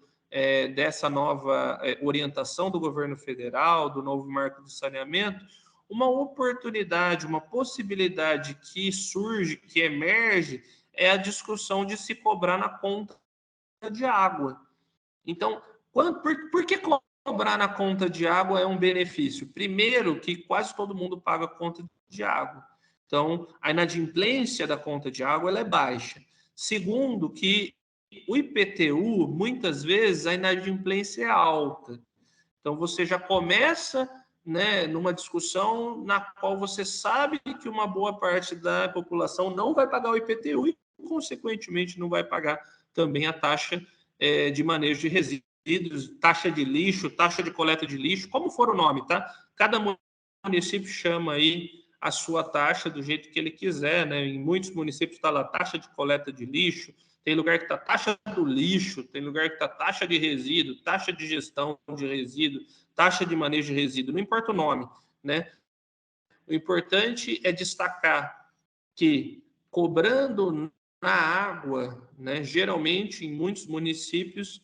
dessa nova orientação do governo federal, do novo marco do saneamento, uma oportunidade, uma possibilidade que surge, que emerge, é a discussão de se cobrar na conta de água. Então, por que cobrar na conta de água é um benefício? Primeiro, que quase todo mundo paga conta de água. Então, a inadimplência da conta de água ela é baixa. Segundo, que o IPTU, muitas vezes, a inadimplência é alta. Então, você já começa, né, numa discussão na qual você sabe que uma boa parte da população não vai pagar o IPTU e, consequentemente, não vai pagar também a taxa de manejo de resíduos, taxa de lixo, taxa de coleta de lixo, como for o nome, tá? Cada município chama aí a sua taxa do jeito que ele quiser, né? Em muitos municípios está lá taxa de coleta de lixo, tem lugar que está taxa do lixo, tem lugar que está taxa de resíduo, taxa de gestão de resíduo, taxa de manejo de resíduo, não importa o nome, né? O importante é destacar que cobrando na água, né, geralmente em muitos municípios,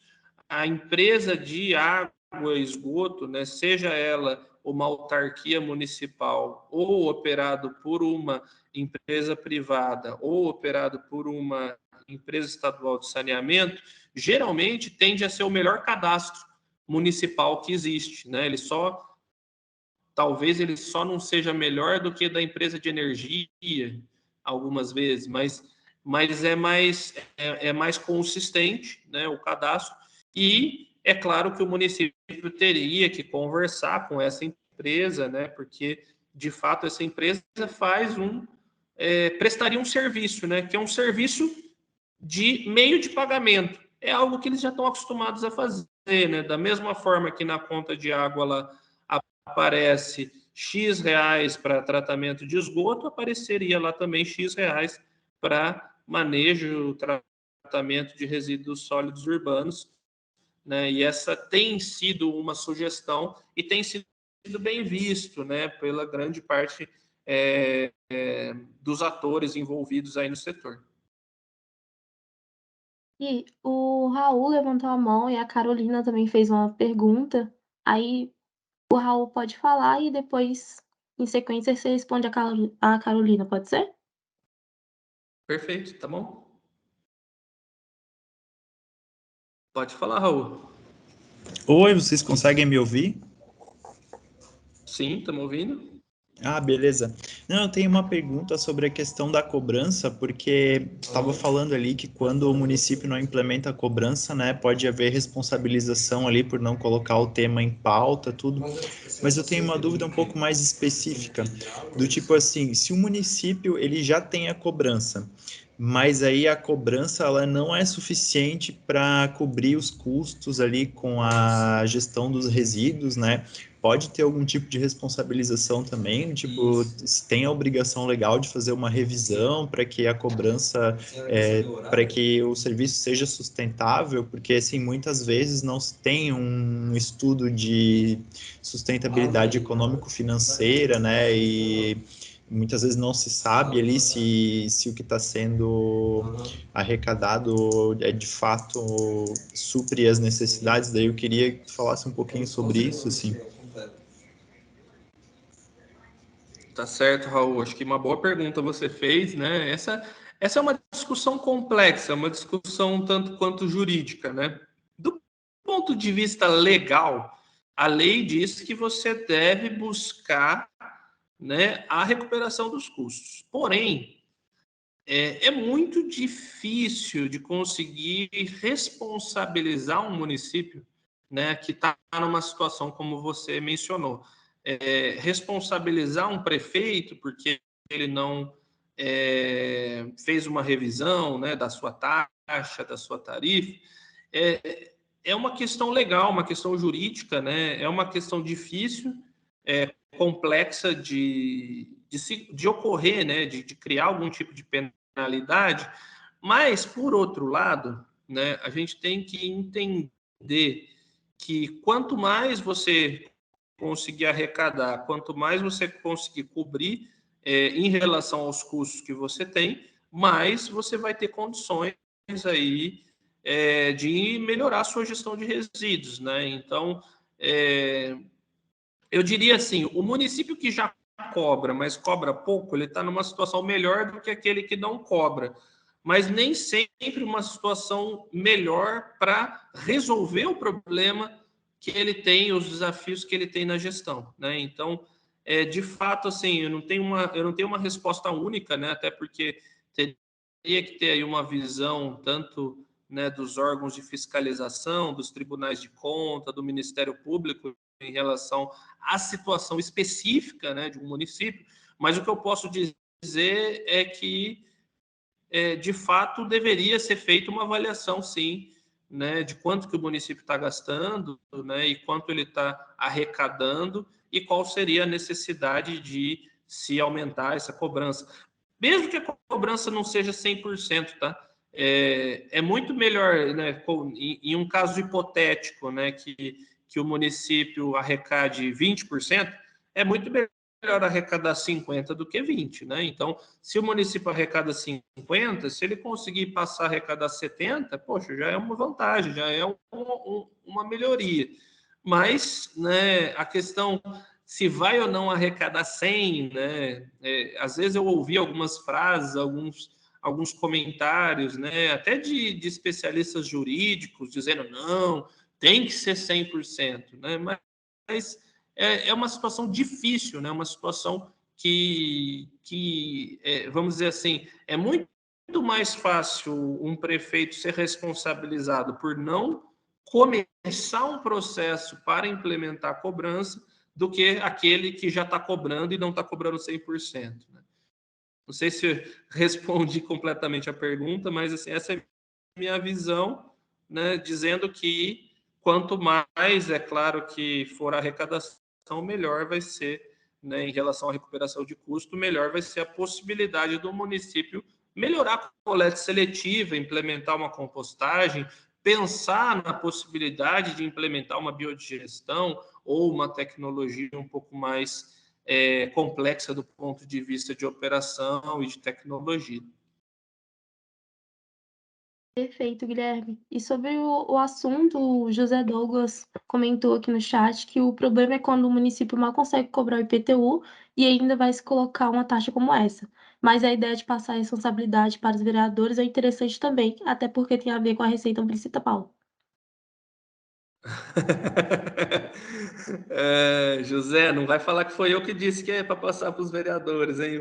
a empresa de água e esgoto, né, seja ela uma autarquia municipal ou operado por uma empresa privada ou operado por uma empresa estadual de saneamento, geralmente tende a ser o melhor cadastro municipal que existe, né? Talvez ele só não seja melhor do que da empresa de energia, algumas vezes, mas é mais consistente, né, o cadastro, e é claro que o município teria que conversar com essa empresa, né, porque, de fato, essa empresa prestaria um serviço, né, que é um serviço de meio de pagamento. É algo que eles já estão acostumados a fazer, né, da mesma forma que na conta de água lá aparece X reais para tratamento de esgoto, apareceria lá também X reais para manejo, tratamento de resíduos sólidos urbanos, né? E essa tem sido uma sugestão e tem sido bem visto, né, pela grande parte dos atores envolvidos aí no setor. E o Raul levantou a mão e a Carolina também fez uma pergunta. Aí o Raul pode falar e depois, em sequência, você responde a Carolina, pode ser? Perfeito, tá bom? Pode falar, Raul. Oi, vocês conseguem me ouvir? Sim, estamos ouvindo. Ah, beleza. Não, eu tenho uma pergunta sobre a questão da cobrança, porque estava falando ali que quando o município não implementa a cobrança, né, pode haver responsabilização ali por não colocar o tema em pauta, tudo. Mas eu tenho uma dúvida um pouco mais específica, do tipo assim, se o município ele já tem a cobrança, mas aí a cobrança ela não é suficiente para cobrir os custos ali com a gestão dos resíduos, né? Pode ter algum tipo de responsabilização também, tipo, se tem a obrigação legal de fazer uma revisão para que a cobrança, para que o serviço seja sustentável, porque assim, muitas vezes não se tem um estudo de sustentabilidade econômico-financeira, né, e muitas vezes não se sabe ali se o que está sendo arrecadado é de fato supre as necessidades. Daí eu queria que falasse um pouquinho sobre isso, assim. Tá certo, Raul. Acho que uma boa pergunta você fez, né? Essa é uma discussão complexa, uma discussão tanto quanto jurídica, né? Do ponto de vista legal, a lei diz que você deve buscar, né, a recuperação dos custos. Porém, é muito difícil de conseguir responsabilizar um município, né, que está numa situação como você mencionou. Responsabilizar um prefeito porque ele não fez uma revisão, né, da sua taxa, da sua tarifa, é uma questão legal, uma questão jurídica, né, é uma questão difícil, complexa de ocorrer, né, de criar algum tipo de penalidade, Mas, por outro lado, né, a gente tem que entender que quanto mais você conseguir arrecadar, quanto mais você conseguir cobrir em relação aos custos que você tem, mais você vai ter condições aí de melhorar a sua gestão de resíduos, né? Então, eu diria assim, o município que já cobra, mas cobra pouco, ele está numa situação melhor do que aquele que não cobra. Mas nem sempre uma situação melhor para resolver o problema que ele tem, os desafios que ele tem na gestão, né? Então, de fato, assim, eu não tenho uma resposta única, né? Até porque teria que ter aí uma visão tanto, né, dos órgãos de fiscalização, dos tribunais de conta, do Ministério Público em relação à situação específica, né, de um município. Mas o que eu posso dizer é que de fato deveria ser feita uma avaliação, sim, né, de quanto que o município está gastando, né, e quanto ele está arrecadando e qual seria a necessidade de se aumentar essa cobrança. Mesmo que a cobrança não seja 100%, tá? É muito melhor, né, em um caso hipotético, né, que o município arrecade 20%, é muito melhor arrecadar 50 do que 20, né? Então, se o município arrecada 50, se ele conseguir passar a arrecadar 70, poxa, já é uma vantagem, já é uma melhoria. Mas, né, a questão se vai ou não arrecadar 100, né? Às vezes eu ouvi algumas frases, alguns comentários, né, até de especialistas jurídicos dizendo não, tem que ser 100%, né? Mas é uma situação difícil, né? Uma situação que vamos dizer assim, é muito mais fácil um prefeito ser responsabilizado por não começar um processo para implementar a cobrança do que aquele que já está cobrando e não está cobrando 100%. Né? Não sei se respondi completamente a pergunta, mas assim, essa é a minha visão, né, dizendo que quanto mais, é claro, que for a arrecadação, melhor vai ser, né, em relação à recuperação de custo, melhor vai ser a possibilidade do município melhorar a coleta seletiva, implementar uma compostagem, pensar na possibilidade de implementar uma biodigestão ou uma tecnologia um pouco mais complexa do ponto de vista de operação e de tecnologia. Perfeito, Guilherme. E sobre o assunto, o José Douglas comentou aqui no chat que o problema é quando o município mal consegue cobrar o IPTU e ainda vai se colocar uma taxa como essa. Mas a ideia de passar a responsabilidade para os vereadores é interessante também, até porque tem a ver com a receita municipal. José, não vai falar que foi eu que disse que é para passar para os vereadores, hein?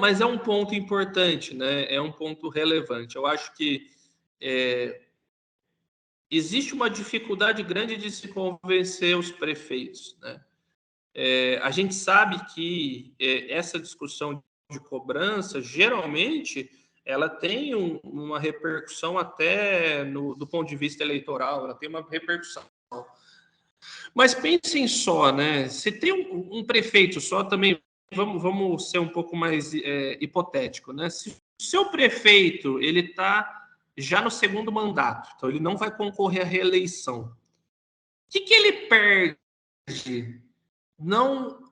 Mas é um ponto importante, né? É um ponto relevante. Eu acho que existe uma dificuldade grande de se convencer os prefeitos, né? A gente sabe que essa discussão de cobrança, geralmente, ela tem uma repercussão até do ponto de vista eleitoral, ela tem uma repercussão. Mas pensem só, né? Se tem um prefeito só, também vamos ser um pouco mais hipotético, né? Se o seu prefeito ele está já no segundo mandato, então ele não vai concorrer à reeleição. O que ele perde não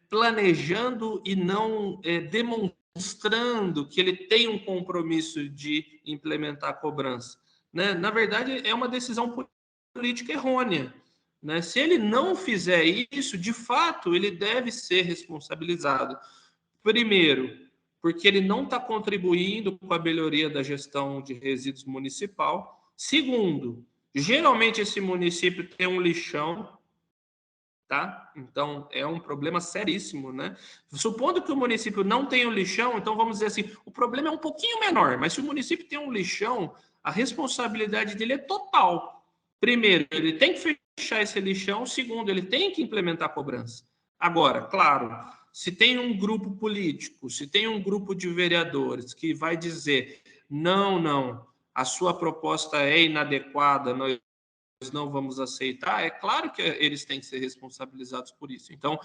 planejando e não demonstrando que ele tem um compromisso de implementar a cobrança? Né? Na verdade, é uma decisão política errônea. Né? Se ele não fizer isso, de fato, ele deve ser responsabilizado. Primeiro, porque ele não está contribuindo com a melhoria da gestão de resíduos municipal. Segundo, geralmente esse município tem um lixão, tá? Então, é um problema seríssimo, né? Supondo que o município não tenha um lixão, então vamos dizer assim, o problema é um pouquinho menor, mas se o município tem um lixão, a responsabilidade dele é total. Primeiro, ele tem que fechar esse lixão. Segundo, ele tem que implementar a cobrança. Agora, claro, se tem um grupo político, se tem um grupo de vereadores que vai dizer não, a sua proposta é inadequada, não vamos aceitar, é claro que eles têm que ser responsabilizados por isso. Então,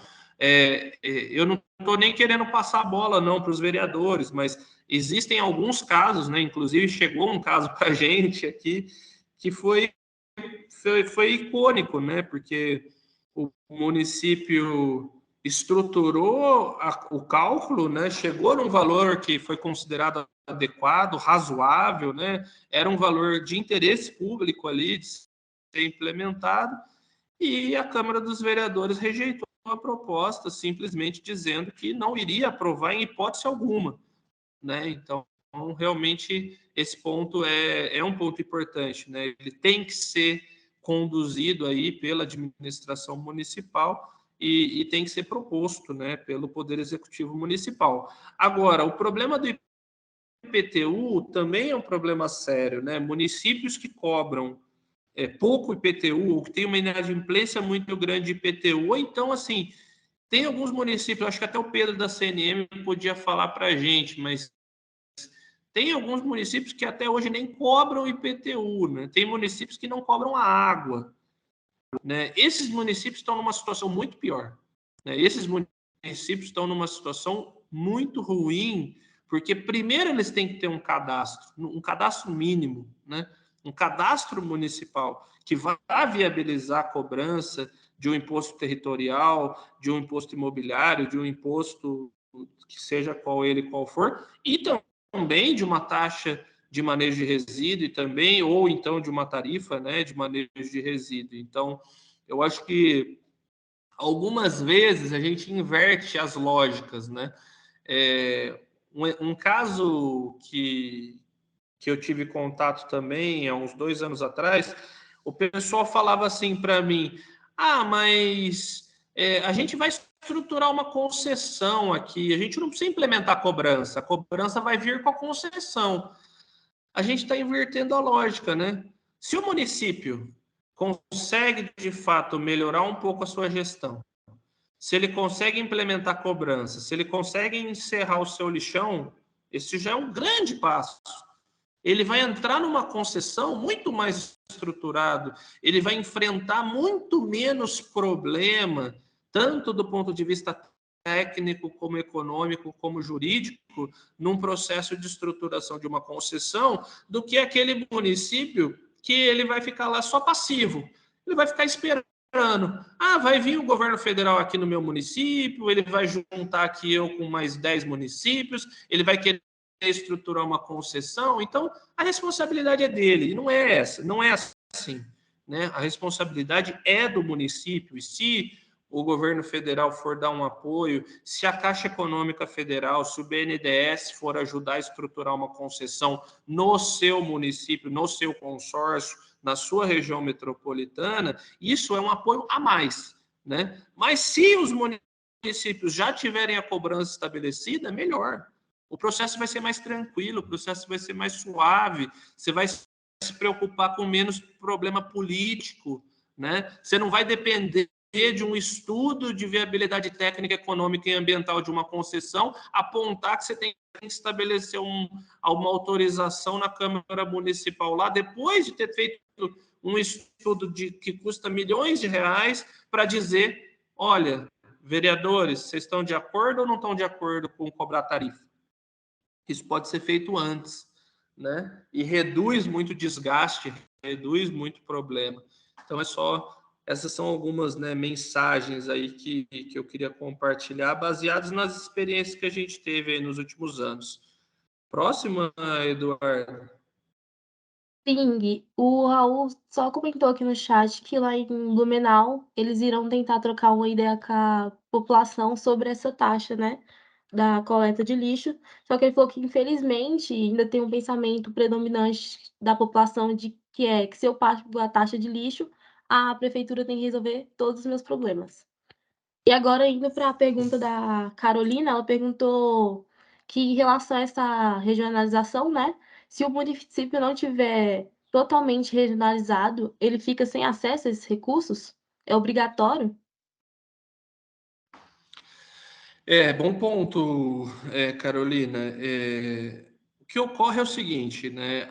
eu não estou nem querendo passar a bola não para os vereadores, mas existem alguns casos, né? Inclusive chegou um caso para a gente aqui que foi icônico, né? Porque o município estruturou o cálculo, né? Chegou num valor que foi considerado adequado, razoável, né? Era um valor de interesse público ali de ser implementado, e a Câmara dos Vereadores rejeitou a proposta, simplesmente dizendo que não iria aprovar em hipótese alguma, né? Então, realmente, esse ponto é um ponto importante, né? Ele tem que ser conduzido aí pela administração municipal e tem que ser proposto, né, pelo Poder Executivo Municipal. Agora, o problema do IPTU também é um problema sério, né? Municípios que cobram pouco IPTU, ou que tem uma inadimplência muito grande de IPTU, ou então, assim, tem alguns municípios, acho que até o Pedro da CNM podia falar para a gente, mas tem alguns municípios que até hoje nem cobram IPTU, né? Tem municípios que não cobram a água, né? Esses municípios estão numa situação muito pior, né? Esses municípios estão numa situação muito ruim, porque primeiro eles têm que ter um cadastro mínimo, né? Um cadastro municipal que vai viabilizar a cobrança de um imposto territorial, de um imposto imobiliário, de um imposto que seja qual for, e também de uma taxa de manejo de resíduo e também, ou então de uma tarifa, né, de manejo de resíduo. Então, eu acho que algumas vezes a gente inverte as lógicas, né? Um caso que eu tive contato também há uns 2 anos atrás, o pessoal falava assim para mim: mas a gente vai estruturar uma concessão aqui, a gente não precisa implementar a cobrança vai vir com a concessão. A gente está invertendo a lógica, né? Se o município consegue, de fato, melhorar um pouco a sua gestão, se ele consegue implementar cobrança, se ele consegue encerrar o seu lixão, esse já é um grande passo. Ele vai entrar numa concessão muito mais estruturado, ele vai enfrentar muito menos problema, tanto do ponto de vista técnico, como econômico, como jurídico, num processo de estruturação de uma concessão, do que aquele município que ele vai ficar lá só passivo. Ele vai ficar esperando. Vai vir o governo federal aqui no meu município, ele vai juntar aqui eu com mais 10 municípios, ele vai querer estruturar uma concessão, então a responsabilidade é dele, não é assim, né? A responsabilidade é do município, e se o governo federal for dar um apoio, se a Caixa Econômica Federal, se o BNDES for ajudar a estruturar uma concessão no seu município, no seu consórcio, na sua região metropolitana, isso é um apoio a mais, né? Mas se os municípios já tiverem a cobrança estabelecida, melhor. O processo vai ser mais tranquilo, o processo vai ser mais suave, você vai se preocupar com menos problema político, né? Você não vai depender de um estudo de viabilidade técnica, econômica e ambiental de uma concessão, apontar que você tem que estabelecer uma autorização na Câmara Municipal lá, depois de ter feito um estudo que custa milhões de reais, para dizer, olha, vereadores, vocês estão de acordo ou não estão de acordo com cobrar tarifa? Isso pode ser feito antes, né? E reduz muito desgaste, reduz muito problema. Então, essas são algumas, né, mensagens aí que eu queria compartilhar, baseadas nas experiências que a gente teve aí nos últimos anos. Próxima, Eduardo. Sim, o Raul só comentou aqui no chat que lá em Blumenau eles irão tentar trocar uma ideia com a população sobre essa taxa, né, da coleta de lixo. Só que ele falou que, infelizmente, ainda tem um pensamento predominante da população de que se eu pago a taxa de lixo, a prefeitura tem que resolver todos os meus problemas. E agora, indo para a pergunta da Carolina, ela perguntou que, em relação a essa regionalização, né? Se o município não tiver totalmente regionalizado, ele fica sem acesso a esses recursos? É obrigatório? Bom ponto, Carolina. O que ocorre é o seguinte, né?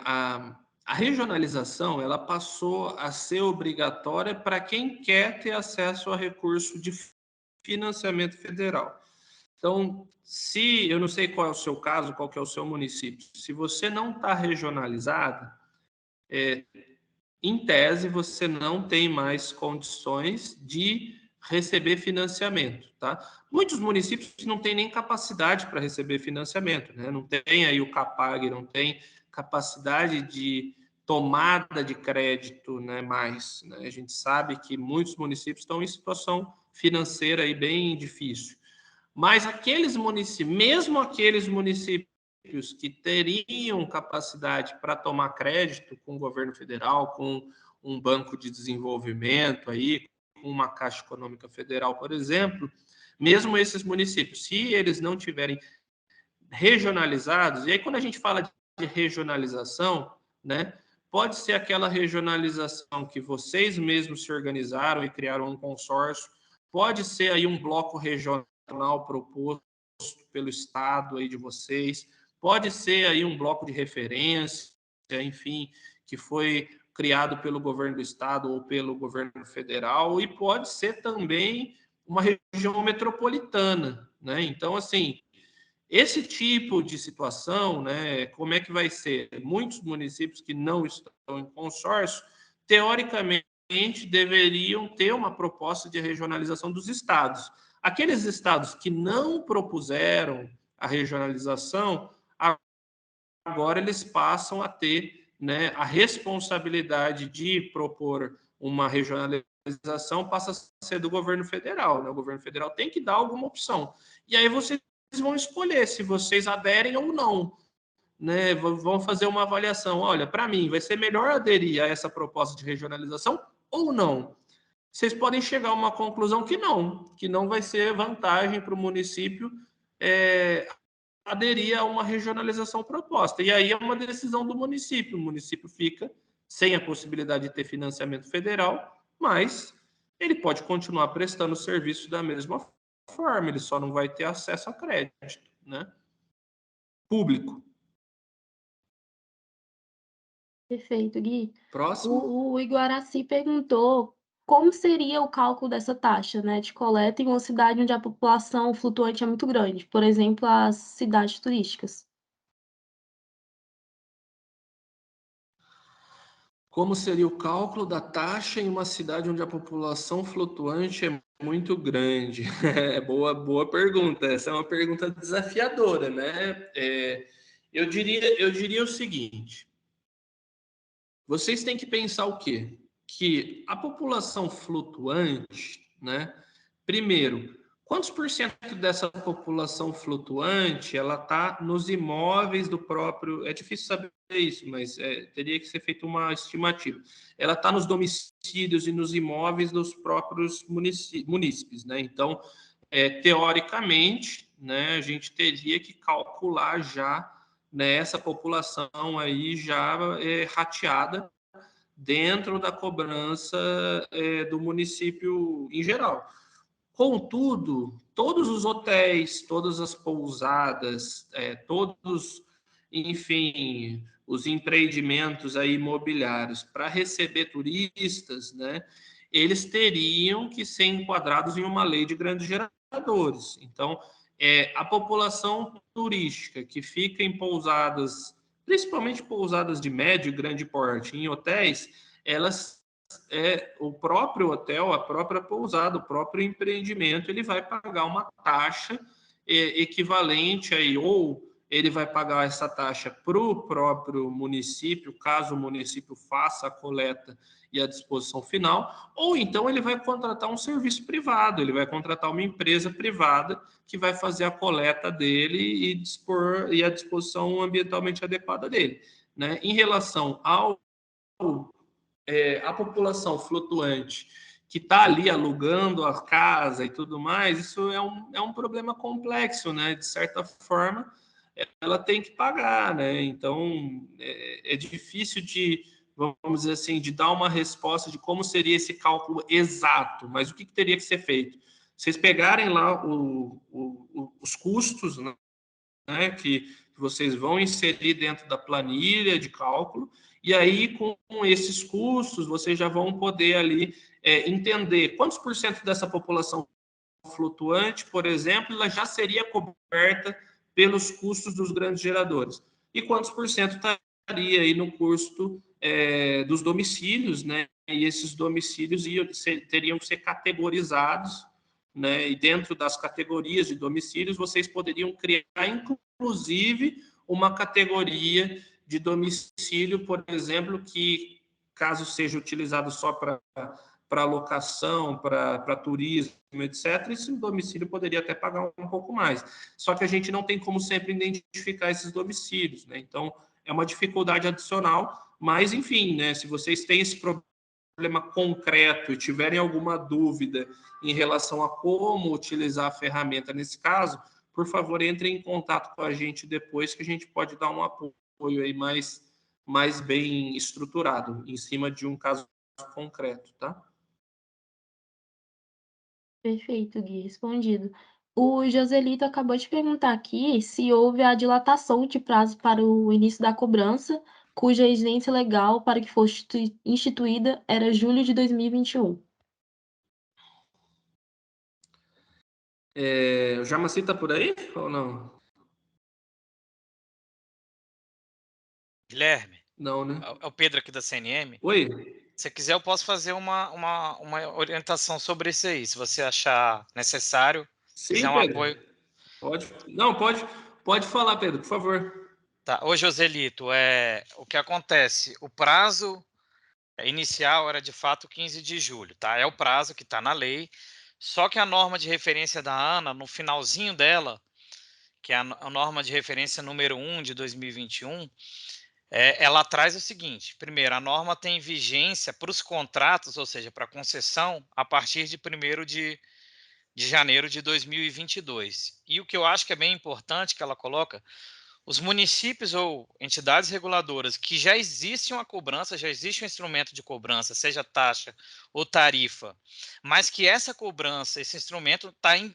a regionalização ela passou a ser obrigatória para quem quer ter acesso a recurso de financiamento federal. Então, se eu não sei qual é o seu caso, qual que é o seu município, se você não está regionalizado, em tese você não tem mais condições de receber financiamento, tá? Muitos municípios não têm nem capacidade para receber financiamento, né? Não tem aí o Capag, não tem capacidade de tomada de crédito, né? Mais, né? A gente sabe que muitos municípios estão em situação financeira aí bem difícil. Mas aqueles municípios, mesmo aqueles municípios que teriam capacidade para tomar crédito com o governo federal, com um banco de desenvolvimento aí, com uma Caixa Econômica Federal, por exemplo, mesmo esses municípios, se eles não tiverem regionalizados, e aí quando a gente fala de regionalização, né, pode ser aquela regionalização que vocês mesmos se organizaram e criaram um consórcio, pode ser aí um bloco regional proposto pelo estado aí de vocês, pode ser aí um bloco de referência, enfim, que foi criado pelo governo do estado ou pelo governo federal, e pode ser também uma região metropolitana, né? Então, assim, esse tipo de situação, né, como é que vai ser? Muitos municípios que não estão em consórcio, teoricamente, deveriam ter uma proposta de regionalização dos estados. Aqueles estados que não propuseram a regionalização, agora eles passam a ter, né, a responsabilidade de propor uma regionalização, passa a ser do governo federal, né? O governo federal tem que dar alguma opção. E aí vocês vão escolher se vocês aderem ou não, né? Vão fazer uma avaliação. Olha, para mim, vai ser melhor aderir a essa proposta de regionalização ou não? Vocês podem chegar a uma conclusão que não vai ser vantagem para o município aderir a uma regionalização proposta. E aí é uma decisão do município. O município fica sem a possibilidade de ter financiamento federal, mas ele pode continuar prestando o serviço da mesma forma, ele só não vai ter acesso a crédito, né? Público. Perfeito, Gui. Próximo. O Iguaraci perguntou como seria o cálculo dessa taxa, né, de coleta em uma cidade onde a população flutuante é muito grande, por exemplo, as cidades turísticas. Como seria o cálculo da taxa em uma cidade onde a população flutuante é muito grande? Boa pergunta. Essa é uma pergunta desafiadora, né? Eu diria o seguinte: vocês têm que pensar o quê? Que a população flutuante, né? Primeiro, quantos por cento dessa população flutuante ela está nos imóveis do próprio? É difícil saber isso, mas teria que ser feita uma estimativa. Ela está nos domicílios e nos imóveis dos próprios munícipes, né? Então, teoricamente, né, a gente teria que calcular já, né, essa população aí já rateada dentro da cobrança do município em geral. Contudo, todos os hotéis, todas as pousadas, todos, enfim, os empreendimentos aí imobiliários para receber turistas, né, eles teriam que ser enquadrados em uma lei de grandes geradores. Então, a população turística que fica em pousadas, principalmente pousadas de médio e grande porte, em hotéis, elas o próprio hotel, a própria pousada, o próprio empreendimento, ele vai pagar uma taxa equivalente aí, ou ele vai pagar essa taxa para o próprio município, caso o município faça a coleta e a disposição final, ou então ele vai contratar um serviço privado, ele vai contratar uma empresa privada que vai fazer a coleta dele e dispor e a disposição ambientalmente adequada dele, né? Em relação a população flutuante que está ali alugando a casa e tudo mais, isso é um problema complexo, né? De certa forma, ela tem que pagar, né? Então, é difícil de, vamos dizer assim, de dar uma resposta de como seria esse cálculo exato, mas o que teria que ser feito? Vocês pegarem lá os custos, né, que vocês vão inserir dentro da planilha de cálculo, E aí, com esses custos, vocês já vão poder ali entender quantos por cento dessa população flutuante, por exemplo, ela já seria coberta pelos custos dos grandes geradores. E quantos por cento estaria aí no custo dos domicílios, né? E esses domicílios teriam que ser categorizados, né? E dentro das categorias de domicílios, vocês poderiam criar, inclusive, uma categoria de domicílio, por exemplo, que, caso seja utilizado só para locação, para turismo, etc., esse domicílio poderia até pagar um pouco mais. Só que a gente não tem como sempre identificar esses domicílios, né? Então, é uma dificuldade adicional, mas, enfim, né, se vocês têm esse problema concreto e tiverem alguma dúvida em relação a como utilizar a ferramenta nesse caso, por favor, entrem em contato com a gente depois, que a gente pode dar um apoio aí mais bem estruturado, em cima de um caso concreto, tá? Perfeito, Gui, respondido. O Joselito acabou de perguntar aqui se houve a dilatação de prazo para o início da cobrança, cuja exigência legal para que fosse instituída era julho de 2021. O Jamaci está por aí ou não? Guilherme, Não, né? é o Pedro aqui da CNM. Oi? Se quiser, eu posso fazer uma orientação sobre isso aí, se você achar necessário, quiser Sim, um Pedro. apoio. Pode. Não, pode falar, Pedro, por favor. Tá. Ô, Joselito, o que acontece? O prazo inicial era de fato 15 de julho, tá? É o prazo que está na lei, só que a norma de referência da ANA, no finalzinho dela, que é a norma de referência número 1 de 2021, ela traz o seguinte: primeiro, a norma tem vigência para os contratos, ou seja, para concessão, a partir de 1º de janeiro de 2022. E o que eu acho que é bem importante que ela coloca, os municípios ou entidades reguladoras que já existe uma cobrança, já existe um instrumento de cobrança, seja taxa ou tarifa, mas que essa cobrança, esse instrumento está em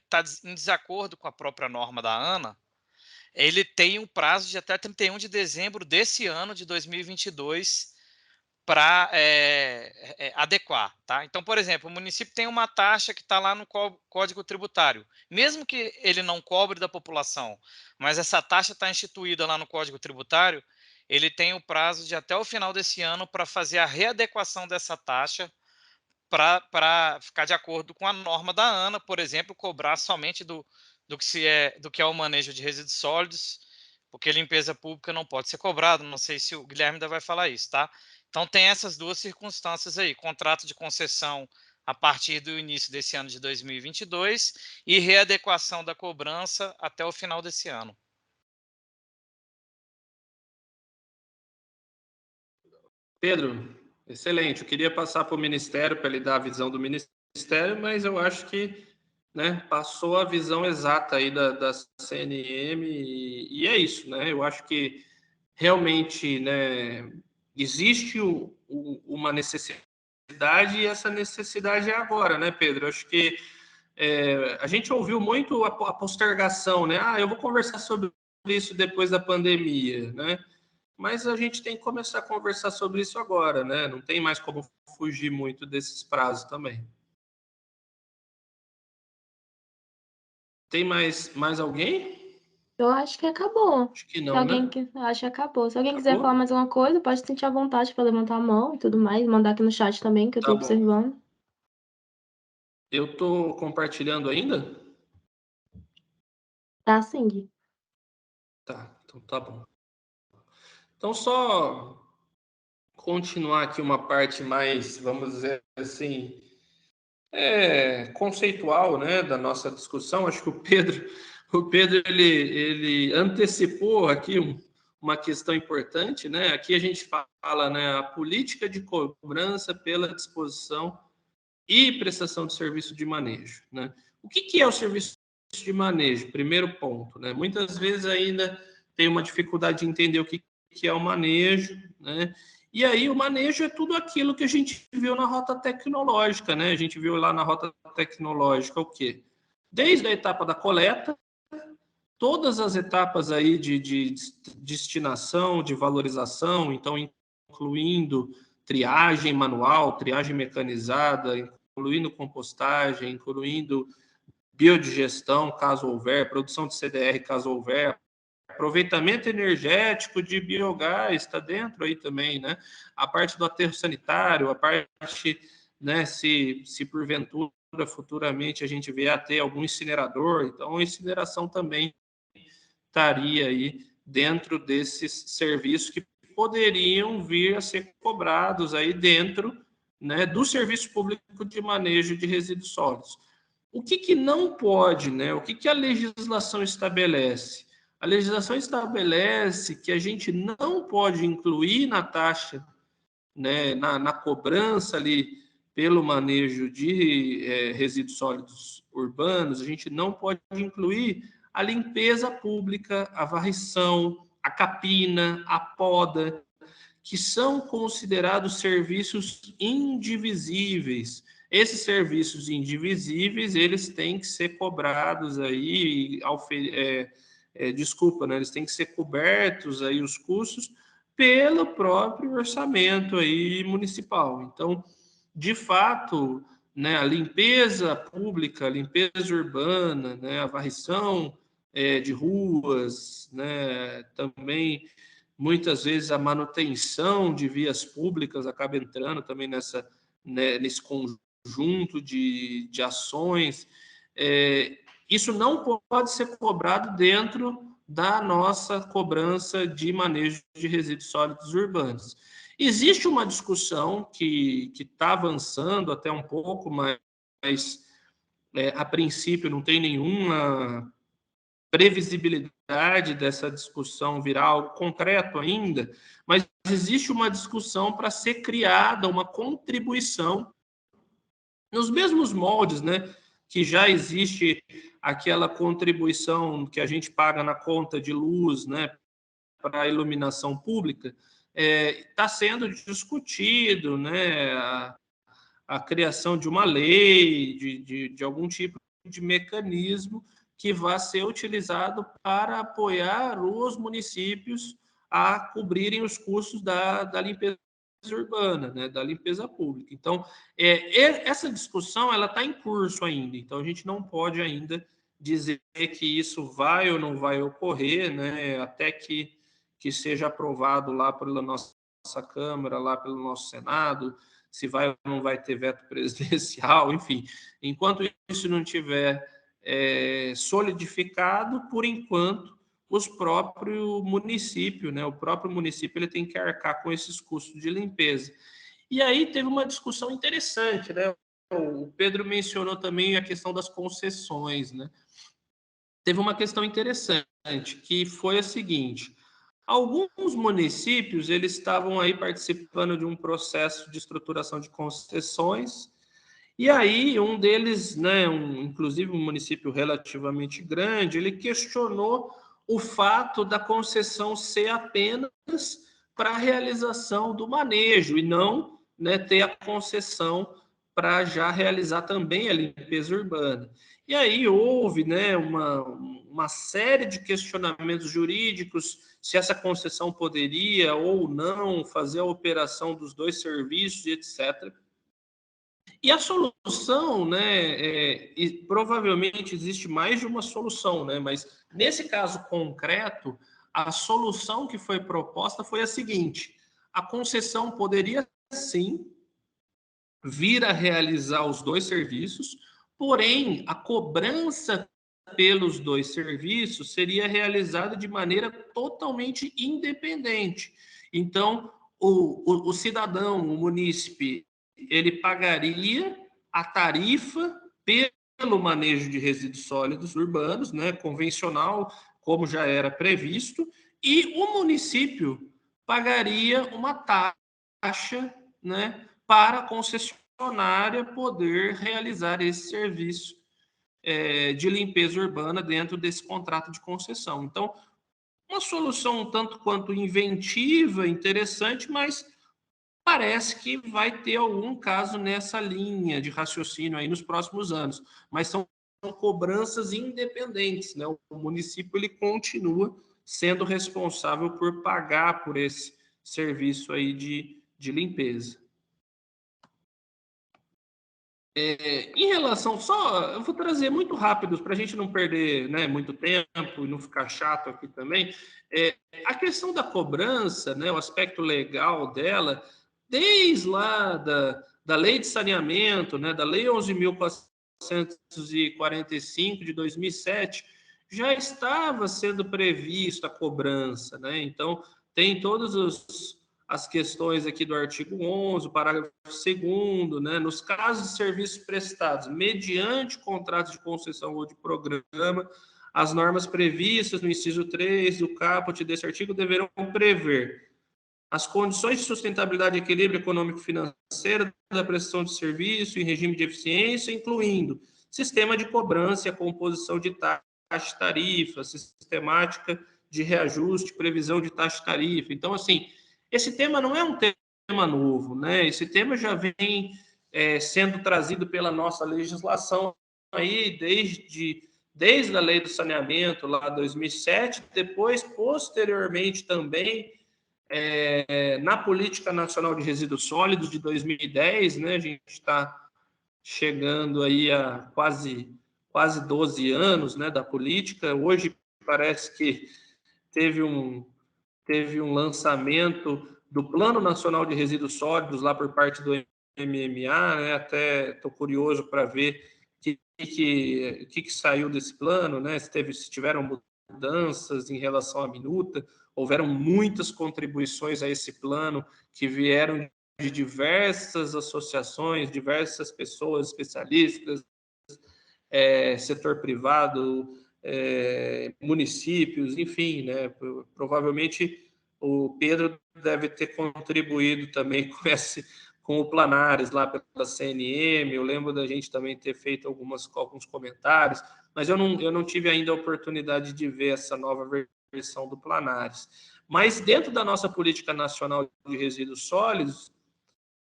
desacordo com a própria norma da ANA, ele tem um prazo de até 31 de dezembro desse ano de 2022 para adequar, tá? Então, por exemplo, o município tem uma taxa que está lá no Código Tributário, mesmo que ele não cobre da população, mas essa taxa está instituída lá no Código Tributário, ele tem o prazo de até o final desse ano para fazer a readequação dessa taxa para ficar de acordo com a norma da ANA, por exemplo, cobrar somente do que é o manejo de resíduos sólidos, porque limpeza pública não pode ser cobrado. Não sei se o Guilherme ainda vai falar isso, tá? Então tem essas duas circunstâncias aí: contrato de concessão a partir do início desse ano de 2022 e readequação da cobrança até o final desse ano. Pedro, excelente. Eu queria passar para o Ministério para ele dar a visão do Ministério, mas eu acho que, né, passou a visão exata aí da CNM e é isso, né? Eu acho que realmente, né, existe uma necessidade e essa necessidade é agora, né, Pedro? Eu acho que a gente ouviu muito a postergação, né? Eu vou conversar sobre isso depois da pandemia, né? Mas a gente tem que começar a conversar sobre isso agora, né? Não tem mais como fugir muito desses prazos também. Tem mais alguém? Eu acho que acabou. Acho que Se não, alguém né? acho que acabou. Se alguém quiser Acabou? falar mais alguma coisa, pode sentir à vontade para levantar a mão e tudo mais, mandar aqui no chat também, que eu Tá estou bom. observando. Eu estou compartilhando ainda? Tá, sim, Gui. Tá, então tá bom. Então, só continuar aqui uma parte mais, vamos dizer assim, conceitual, né, da nossa discussão. Acho que o Pedro ele antecipou aqui uma questão importante, né? Aqui a gente fala, né, a política de cobrança pela disposição e prestação de serviço de manejo, né? O que é o serviço de manejo? Primeiro ponto, né? Muitas vezes ainda tem uma dificuldade de entender o que é o manejo, né? E aí o manejo é tudo aquilo que a gente viu na rota tecnológica, né? A gente viu lá na rota tecnológica o quê? Desde a etapa da coleta, todas as etapas aí de destinação, de valorização, então incluindo triagem manual, triagem mecanizada, incluindo compostagem, incluindo biodigestão, caso houver, produção de CDR, caso houver, aproveitamento energético de biogás está dentro aí também, né? A parte do aterro sanitário, a parte, né, se porventura futuramente a gente vier a ter algum incinerador, então a incineração também estaria aí dentro desses serviços que poderiam vir a ser cobrados aí dentro, né, do serviço público de manejo de resíduos sólidos. O que não pode, né? O que a legislação estabelece? A legislação estabelece que a gente não pode incluir na taxa, né, na cobrança ali pelo manejo de resíduos sólidos urbanos, a gente não pode incluir a limpeza pública, a varrição, a capina, a poda, que são considerados serviços indivisíveis. Esses serviços indivisíveis, eles têm que ser cobrados aí, né? Eles têm que ser cobertos aí os custos pelo próprio orçamento aí municipal. Então, de fato, né, a limpeza pública, a limpeza urbana, né, a varrição de ruas, né, também muitas vezes a manutenção de vias públicas acaba entrando também nesse conjunto de ações. Isso não pode ser cobrado dentro da nossa cobrança de manejo de resíduos sólidos urbanos. Existe uma discussão que está avançando até um pouco, mas a princípio não tem nenhuma previsibilidade dessa discussão virar algo concreto ainda, mas existe uma discussão para ser criada uma contribuição nos mesmos moldes, né, que já existe aquela contribuição que a gente paga na conta de luz, né, para a iluminação pública. Está sendo discutido, né, a criação de uma lei, de algum tipo de mecanismo que vai ser utilizado para apoiar os municípios a cobrirem os custos da limpeza urbana, né, da limpeza pública. Então, essa discussão ela está em curso ainda, então a gente não pode ainda dizer que isso vai ou não vai ocorrer, né, até que seja aprovado lá pela nossa Câmara, lá pelo nosso Senado, se vai ou não vai ter veto presidencial, enfim. Enquanto isso não tiver solidificado, por enquanto, o próprio município, né? O próprio município ele tem que arcar com esses custos de limpeza. E aí teve uma discussão interessante, né? O Pedro mencionou também a questão das concessões, né? Teve uma questão interessante, que foi a seguinte: alguns municípios eles estavam aí participando de um processo de estruturação de concessões, e aí um deles, né, inclusive um município relativamente grande, ele questionou o fato da concessão ser apenas para a realização do manejo e não, né, ter a concessão para já realizar também a limpeza urbana. E aí houve, né, uma série de questionamentos jurídicos se essa concessão poderia ou não fazer a operação dos dois serviços, etc. E a solução, né, provavelmente existe mais de uma solução, né, mas nesse caso concreto, a solução que foi proposta foi a seguinte: a concessão poderia sim vir a realizar os dois serviços, porém a cobrança pelos dois serviços seria realizada de maneira totalmente independente. Então, o cidadão, o munícipe, ele pagaria a tarifa pelo manejo de resíduos sólidos urbanos, né, convencional, como já era previsto, e o município pagaria uma taxa, né, para a concessionária poder realizar esse serviço de limpeza urbana dentro desse contrato de concessão. Então, uma solução um tanto quanto inventiva, interessante, mas parece que vai ter algum caso nessa linha de raciocínio aí nos próximos anos, mas são cobranças independentes, né? O município ele continua sendo responsável por pagar por esse serviço aí de limpeza. Em relação eu vou trazer muito rápido para a gente não perder, né, muito tempo e não ficar chato aqui também. A questão da cobrança, né, o aspecto legal dela, desde lá da Lei de Saneamento, né, da Lei 11.445 de 2007, já estava sendo prevista a cobrança, né? Então, tem todos as questões aqui do artigo 11, parágrafo 2º, né, nos casos de serviços prestados mediante contratos de concessão ou de programa, as normas previstas no inciso 3 do caput desse artigo deverão prever as condições de sustentabilidade e equilíbrio econômico-financeiro da prestação de serviço em regime de eficiência, incluindo sistema de cobrança e a composição de taxa e tarifa, sistemática de reajuste, previsão de taxa e tarifa. Então, assim, esse tema não é um tema novo, né? Esse tema já vem sendo trazido pela nossa legislação aí desde a Lei do Saneamento, lá em 2007, depois, posteriormente também, na Política Nacional de Resíduos Sólidos de 2010, né? A gente está chegando aí a quase 12 anos, né, da política. Hoje parece que teve um lançamento do Plano Nacional de Resíduos Sólidos lá por parte do MMA, né? Até estou curioso para ver o que saiu desse plano, né? Se tiveram mudanças em relação à minuta, houveram muitas contribuições a esse plano que vieram de diversas associações, diversas pessoas especialistas, setor privado, municípios, enfim, né? Provavelmente o Pedro deve ter contribuído também com o Planares lá pela CNM. Eu lembro da gente também ter feito alguns comentários, mas eu não tive ainda a oportunidade de ver essa nova versão do Planares. Mas dentro da nossa política nacional de resíduos sólidos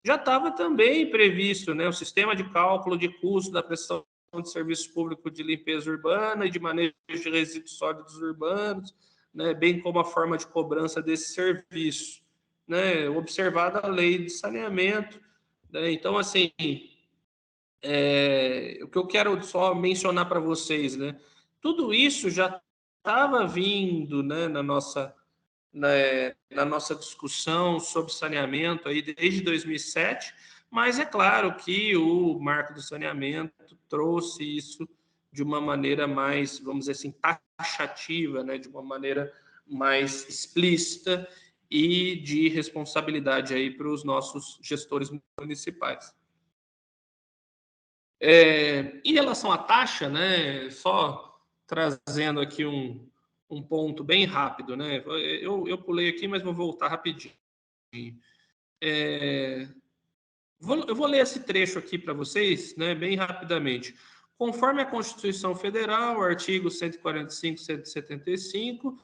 já estava também previsto, né, o sistema de cálculo de custo da prestação de serviço público de limpeza urbana e de manejo de resíduos sólidos urbanos, né, bem como a forma de cobrança desse serviço, né, observada a Lei de Saneamento, né? Então, assim, o que eu quero só mencionar para vocês, né, tudo isso já estava vindo, né, na nossa discussão sobre saneamento aí desde 2007, mas é claro que o marco do saneamento trouxe isso de uma maneira mais, vamos dizer assim, taxativa, né, de uma maneira mais explícita e de responsabilidade aí para os nossos gestores municipais. Em relação à taxa, né, só trazendo aqui um ponto bem rápido, né? Eu pulei aqui, mas vou voltar rapidinho. Eu vou ler esse trecho aqui para vocês, né, bem rapidamente. Conforme a Constituição Federal, artigo 145, 175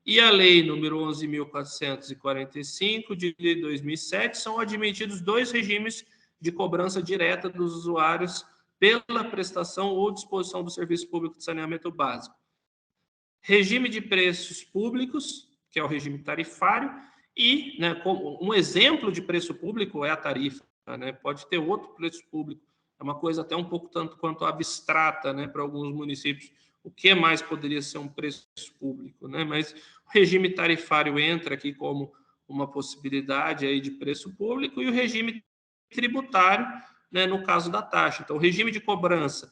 e a Lei número 11.445 de 2007, são admitidos 2 regimes de cobrança direta dos usuários pela prestação ou disposição do serviço público de saneamento básico. Regime de preços públicos, que é o regime tarifário, e, né, um exemplo de preço público é a tarifa, né? Pode ter outro preço público, é uma coisa até um pouco tanto quanto abstrata, né, para alguns municípios. O que mais poderia ser um preço público, né? Mas o regime tarifário entra aqui como uma possibilidade aí de preço público, e o regime tributário, né, no caso da taxa. Então, o regime de cobrança,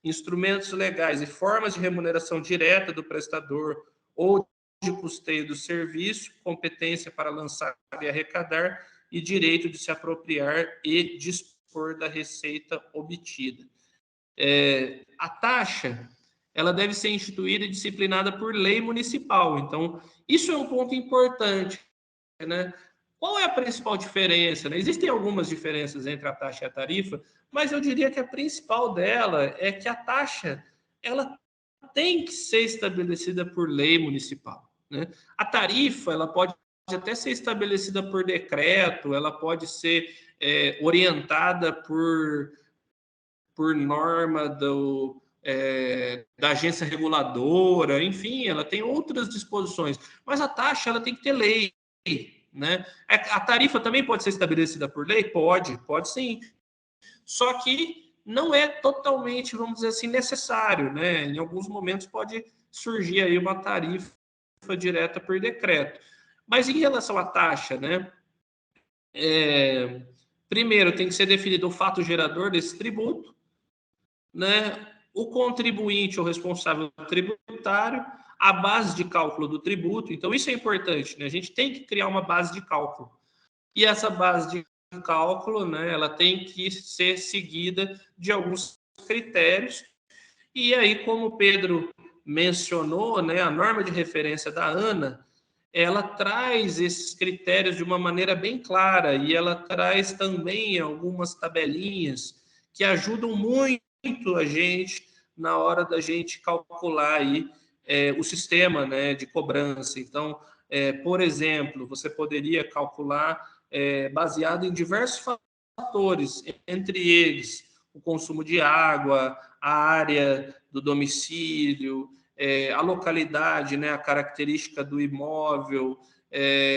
instrumentos legais e formas de remuneração direta do prestador ou de custeio do serviço, competência para lançar e arrecadar e direito de se apropriar e dispor da receita obtida. A taxa, ela deve ser instituída e disciplinada por lei municipal. Então, isso é um ponto importante, né? Qual é a principal diferença, né? Existem algumas diferenças entre a taxa e a tarifa, mas eu diria que a principal dela é que a taxa, ela tem que ser estabelecida por lei municipal, né? A tarifa, ela pode até ser estabelecida por decreto, ela pode ser orientada por norma da agência reguladora, enfim, ela tem outras disposições, mas a taxa, ela tem que ter lei, né? A tarifa também pode ser estabelecida por lei? Pode sim. Só que não é totalmente, vamos dizer assim, necessário, né? Em alguns momentos pode surgir aí uma tarifa direta por decreto. Mas em relação à taxa, né? Primeiro tem que ser definido o fato gerador desse tributo, né? O contribuinte ou responsável tributário, a base de cálculo do tributo. Então, isso é importante, né? A gente tem que criar uma base de cálculo. E essa base de cálculo, né, ela tem que ser seguida de alguns critérios. E aí, como o Pedro mencionou, né, a norma de referência da ANA, ela traz esses critérios de uma maneira bem clara e ela traz também algumas tabelinhas que ajudam muito a gente na hora da gente calcular aí o sistema, né, de cobrança. Então, por exemplo, você poderia calcular baseado em diversos fatores, entre eles o consumo de água, a área do domicílio, a localidade, né, a característica do imóvel.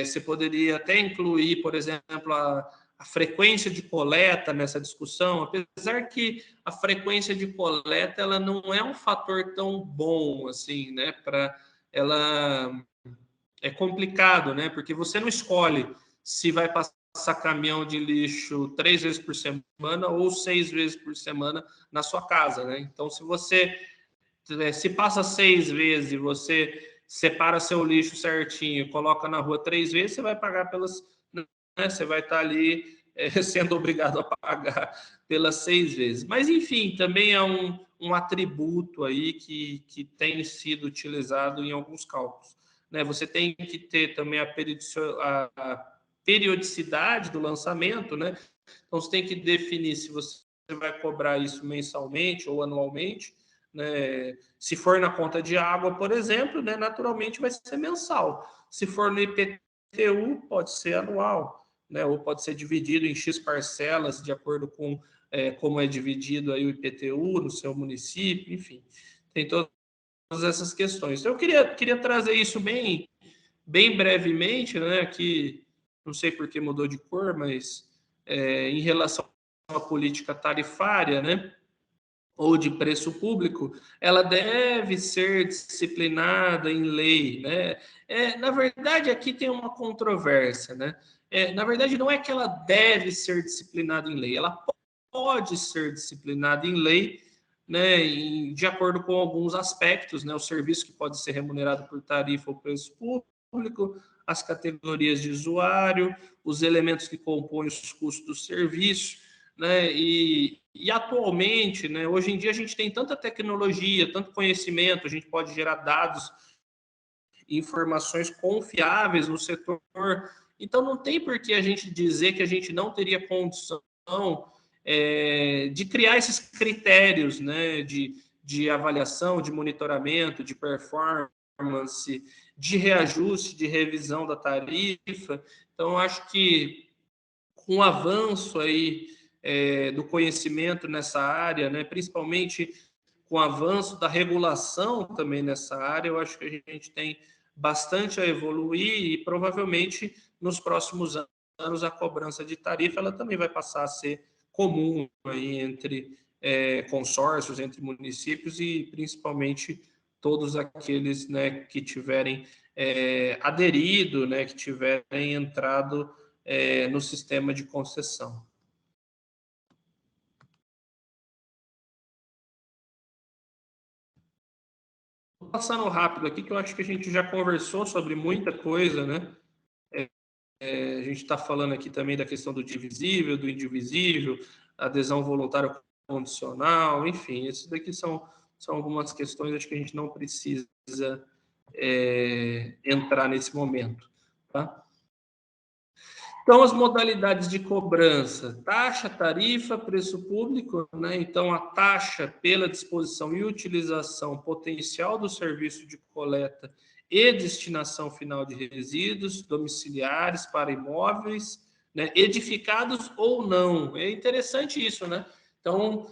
Você poderia até incluir, por exemplo, a frequência de coleta nessa discussão, apesar que a frequência de coleta ela não é um fator tão bom assim, né? Ela é complicado, né? Porque você não escolhe se vai passar caminhão de lixo 3 vezes por semana ou 6 vezes por semana na sua casa, né? Então, se passa 6 vezes e você separa seu lixo certinho, coloca na rua 3 vezes, você vai pagar pelas, né? Você vai estar ali sendo obrigado a pagar pelas 6 vezes. Mas, enfim, também é um atributo aí que tem sido utilizado em alguns cálculos, né? Você tem que ter também a periodicidade do lançamento, né? Então, você tem que definir se você vai cobrar isso mensalmente ou anualmente, né? Se for na conta de água, por exemplo, né, naturalmente vai ser mensal. Se for no IPTU, pode ser anual, né? Ou pode ser dividido em X parcelas, de acordo com como é dividido aí o IPTU no seu município, enfim. Tem todas essas questões. Então, eu queria trazer isso bem brevemente, né? Que não sei por que mudou de cor, mas em relação à política tarifária, né? Ou de preço público, ela deve ser disciplinada em lei, né? Na verdade, aqui tem uma controvérsia, né? Na verdade, não é que ela deve ser disciplinada em lei, ela pode ser disciplinada em lei, né? De acordo com alguns aspectos, né? O serviço que pode ser remunerado por tarifa ou preço público, as categorias de usuário, os elementos que compõem os custos do serviço, né? E atualmente, né, hoje em dia a gente tem tanta tecnologia, tanto conhecimento, a gente pode gerar dados e informações confiáveis no setor. Então não tem por que a gente dizer que a gente não teria condição de criar esses critérios, né, de avaliação, de monitoramento, de performance, de reajuste, de revisão da tarifa. Então acho que com o avanço aí do conhecimento nessa área, né, principalmente com o avanço da regulação também nessa área, eu acho que a gente tem bastante a evoluir e provavelmente nos próximos anos a cobrança de tarifa ela também vai passar a ser comum aí entre consórcios, entre municípios e principalmente todos aqueles, né, que tiverem aderido, né, que tiverem entrado no sistema de concessão. Passando rápido aqui, que eu acho que a gente já conversou sobre muita coisa, né? A gente está falando aqui também da questão do divisível, do indivisível, adesão voluntária condicional, enfim, esses daqui são algumas questões, acho que a gente não precisa entrar nesse momento, tá? Então, as modalidades de cobrança, taxa, tarifa, preço público, né? Então, a taxa pela disposição e utilização potencial do serviço de coleta e destinação final de resíduos domiciliares para imóveis, né? Edificados ou não. É interessante isso, né? Então,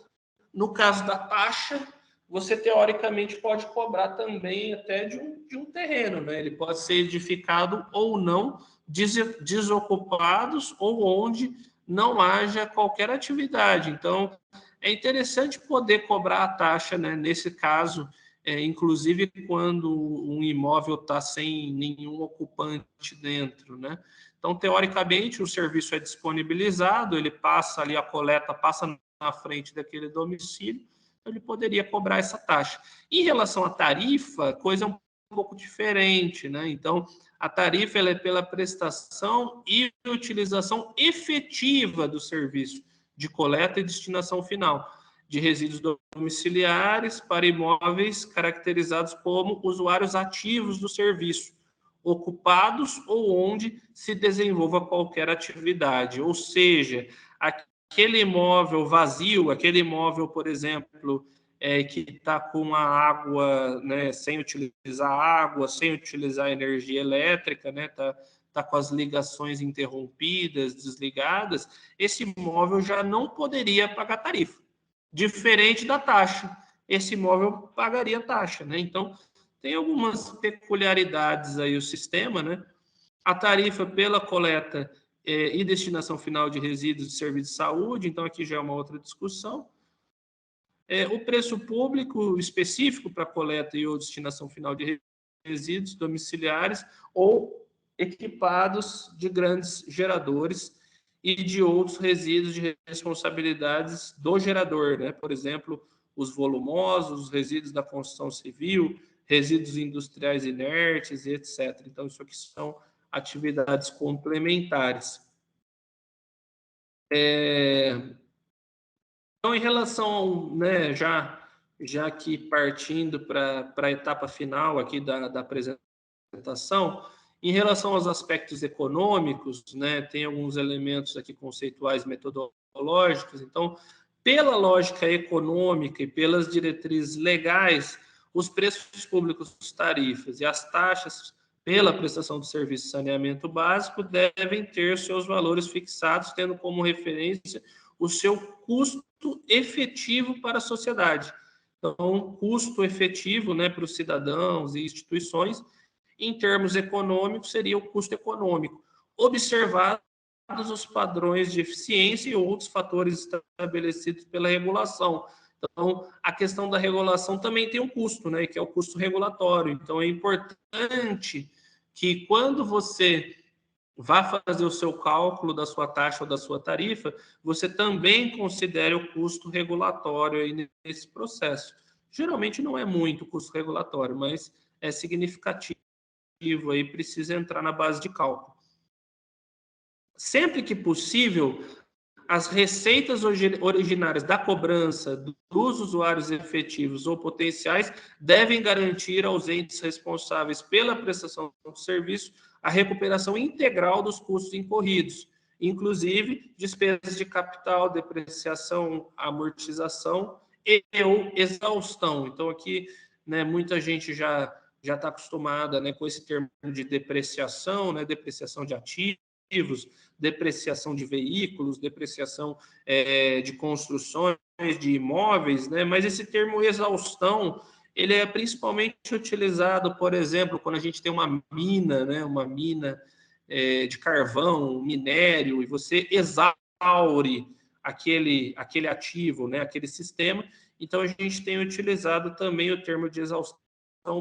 no caso da taxa, você teoricamente pode cobrar também até de um terreno, né? Ele pode ser edificado ou não, desocupados ou onde não haja qualquer atividade. Então, é interessante poder cobrar a taxa, né? Nesse caso, inclusive quando um imóvel está sem nenhum ocupante dentro, né? Então, teoricamente, o serviço é disponibilizado, ele passa ali, a coleta passa na frente daquele domicílio, então ele poderia cobrar essa taxa. Em relação à tarifa, coisa um pouco diferente, né? Então, a tarifa ela é pela prestação e utilização efetiva do serviço de coleta e destinação final de resíduos domiciliares para imóveis caracterizados como usuários ativos do serviço, ocupados ou onde se desenvolva qualquer atividade. Ou seja, aquele imóvel vazio, aquele imóvel, por exemplo, que está com a água, né, sem utilizar água, sem utilizar energia elétrica, né, tá com as ligações interrompidas, desligadas, esse imóvel já não poderia pagar tarifa. Diferente da taxa, esse imóvel pagaria taxa, né? Então, tem algumas peculiaridades aí o sistema, né? A tarifa pela coleta e destinação final de resíduos de serviço de saúde, então aqui já é uma outra discussão. O preço público específico para coleta e ou destinação final de resíduos domiciliares ou equipados de grandes geradores e de outros resíduos de responsabilidades do gerador, né? Por exemplo, os volumosos, os resíduos da construção civil, resíduos industriais inertes e etc. Então, isso aqui são atividades complementares. Então, em relação, né, já aqui partindo para a etapa final aqui da apresentação, em relação aos aspectos econômicos, né, tem alguns elementos aqui conceituais metodológicos. Então, pela lógica econômica e pelas diretrizes legais, os preços públicos, tarifas e as taxas pela prestação do serviço de saneamento básico devem ter seus valores fixados, tendo como referência o seu custo efetivo para a sociedade. Então, custo efetivo, né, para os cidadãos e instituições, em termos econômicos, seria o custo econômico, observados os padrões de eficiência e outros fatores estabelecidos pela regulação. Então, a questão da regulação também tem um custo, né, que é o custo regulatório. Então, é importante que quando você vá fazer o seu cálculo da sua taxa ou da sua tarifa, você também considere o custo regulatório aí nesse processo. Geralmente não é muito o custo regulatório, mas é significativo aí, precisa entrar na base de cálculo. Sempre que possível, as receitas originárias da cobrança dos usuários efetivos ou potenciais devem garantir aos entes responsáveis pela prestação do serviço a recuperação integral dos custos incorridos, inclusive despesas de capital, depreciação, amortização e ou exaustão. Então, aqui, né, muita gente já está acostumada, né, com esse termo de depreciação, né, depreciação de ativos, depreciação de veículos, depreciação de construções, de imóveis, né? Mas esse termo exaustão, ele é principalmente utilizado, por exemplo, quando a gente tem uma mina, né? Uma mina de carvão, minério, e você exaure aquele ativo, né? Aquele sistema. Então, a gente tem utilizado também o termo de exaustão,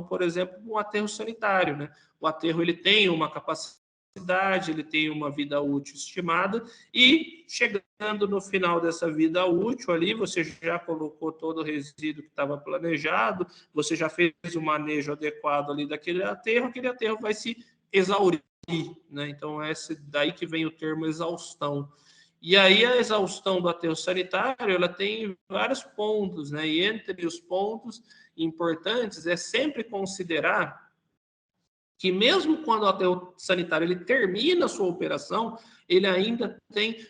por exemplo, no aterro sanitário, né? O aterro ele tem uma capacidade, ele tem uma vida útil estimada e chegando no final dessa vida útil ali, você já colocou todo o resíduo que estava planejado, você já fez o manejo adequado ali daquele aterro, aquele aterro vai se exaurir, né? Então, é daí que vem o termo exaustão. E aí a exaustão do aterro sanitário, ela tem vários pontos, né? E entre os pontos importantes é sempre considerar que mesmo quando o aterro sanitário ele termina a sua operação, ele ainda tem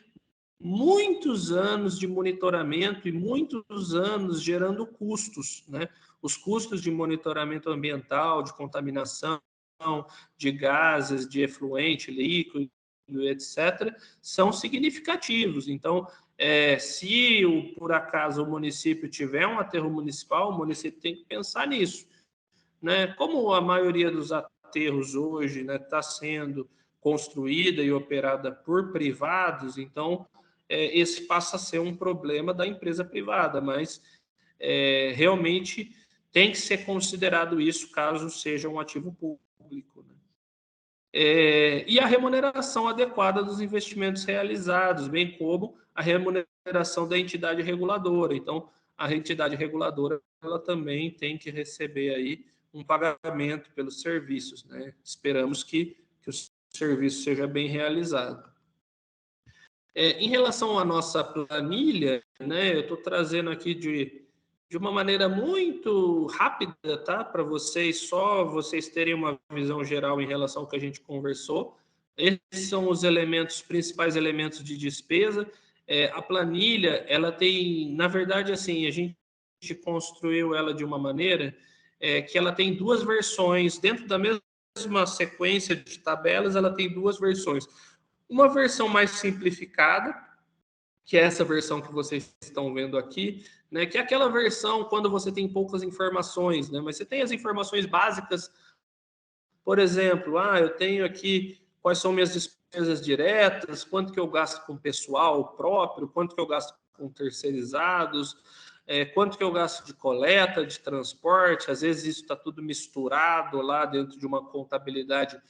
muitos anos de monitoramento e muitos anos gerando custos, né? Os custos de monitoramento ambiental, de contaminação, de gases, de efluente, líquido, etc., são significativos. Então, se por acaso o município tiver um aterro municipal, o município tem que pensar nisso, né? Como a maioria dos aterros hoje, né, está sendo construída e operada por privados, então esse passa a ser um problema da empresa privada, mas realmente tem que ser considerado isso caso seja um ativo público, né? E a remuneração adequada dos investimentos realizados, bem como a remuneração da entidade reguladora. Então, a entidade reguladora ela também tem que receber aí um pagamento pelos serviços, né? Esperamos que o serviço seja bem realizado. Em relação à nossa planilha, né, eu estou trazendo aqui de uma maneira muito rápida, tá? Para vocês, só vocês terem uma visão geral em relação ao que a gente conversou. Esses são os elementos, principais elementos de despesa. A planilha, ela tem, na verdade, assim, a gente construiu ela de uma maneira que ela tem duas versões. Dentro da mesma sequência de tabelas, ela tem duas versões. Uma versão mais simplificada, que é essa versão que vocês estão vendo aqui, né, que é aquela versão quando você tem poucas informações, né, mas você tem as informações básicas, por exemplo, eu tenho aqui quais são minhas despesas diretas, quanto que eu gasto com pessoal próprio, quanto que eu gasto com terceirizados, quanto que eu gasto de coleta, de transporte, às vezes isso está tudo misturado lá dentro de uma contabilidade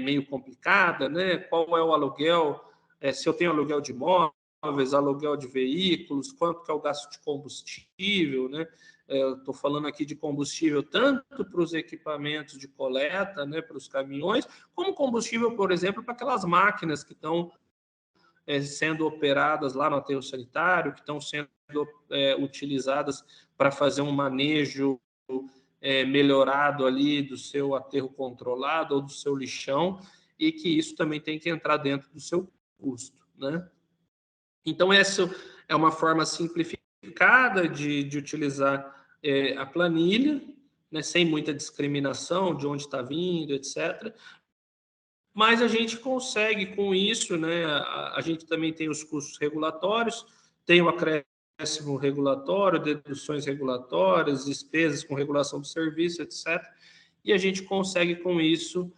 meio complicada, né? Qual é o aluguel, se eu tenho aluguel de imóveis, aluguel de veículos, quanto que é o gasto de combustível, né? Eu estou falando aqui de combustível tanto para os equipamentos de coleta, né, para os caminhões, como combustível, por exemplo, para aquelas máquinas que estão sendo operadas lá no aterro sanitário, que estão sendo utilizadas para fazer um manejo melhorado ali do seu aterro controlado ou do seu lixão, e que isso também tem que entrar dentro do seu custo, né? Então, essa é uma forma simplificada de utilizar a planilha, né, sem muita discriminação de onde está vindo, etc. Mas a gente consegue com isso, né? A gente também tem os custos regulatórios, tem o acréscimo regulatório, deduções regulatórias, despesas com regulação do serviço, etc. E a gente consegue com isso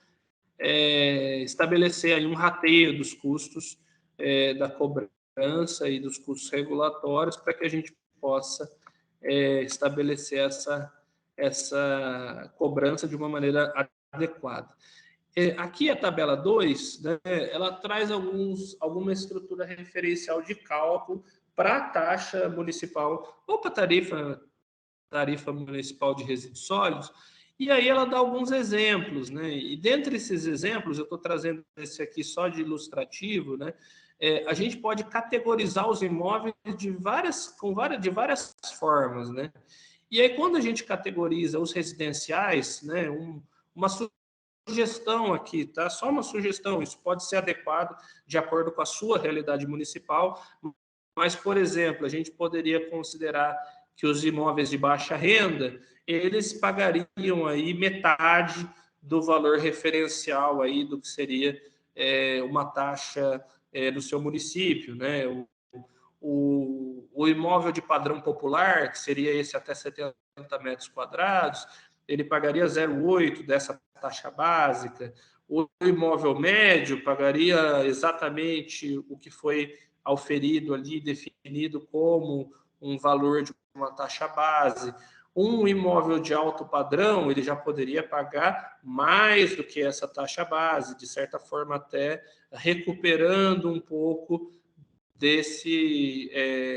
estabelecer aí um rateio dos custos da cobrança e dos custos regulatórios para que a gente possa estabelecer essa cobrança de uma maneira adequada. Aqui a tabela 2, né, ela traz alguma estrutura referencial de cálculo para a taxa municipal ou para a tarifa municipal de resíduos sólidos, e aí ela dá alguns exemplos, né? E dentre esses exemplos, eu estou trazendo esse aqui só de ilustrativo, né? A gente pode categorizar os imóveis de várias formas, né? E aí, quando a gente categoriza os residenciais, né, uma sugestão aqui, tá? Só uma sugestão, isso pode ser adequado de acordo com a sua realidade municipal, mas, por exemplo, a gente poderia considerar que os imóveis de baixa renda, eles pagariam aí metade do valor referencial aí do que seria uma taxa no seu município, né? O imóvel de padrão popular, que seria esse até 70 metros quadrados, ele pagaria 0,8 dessa taxa básica. O imóvel médio pagaria exatamente o que foi auferido ali, definido como um valor de uma taxa base. Um imóvel de alto padrão, ele já poderia pagar mais do que essa taxa base, de certa forma até recuperando um pouco desse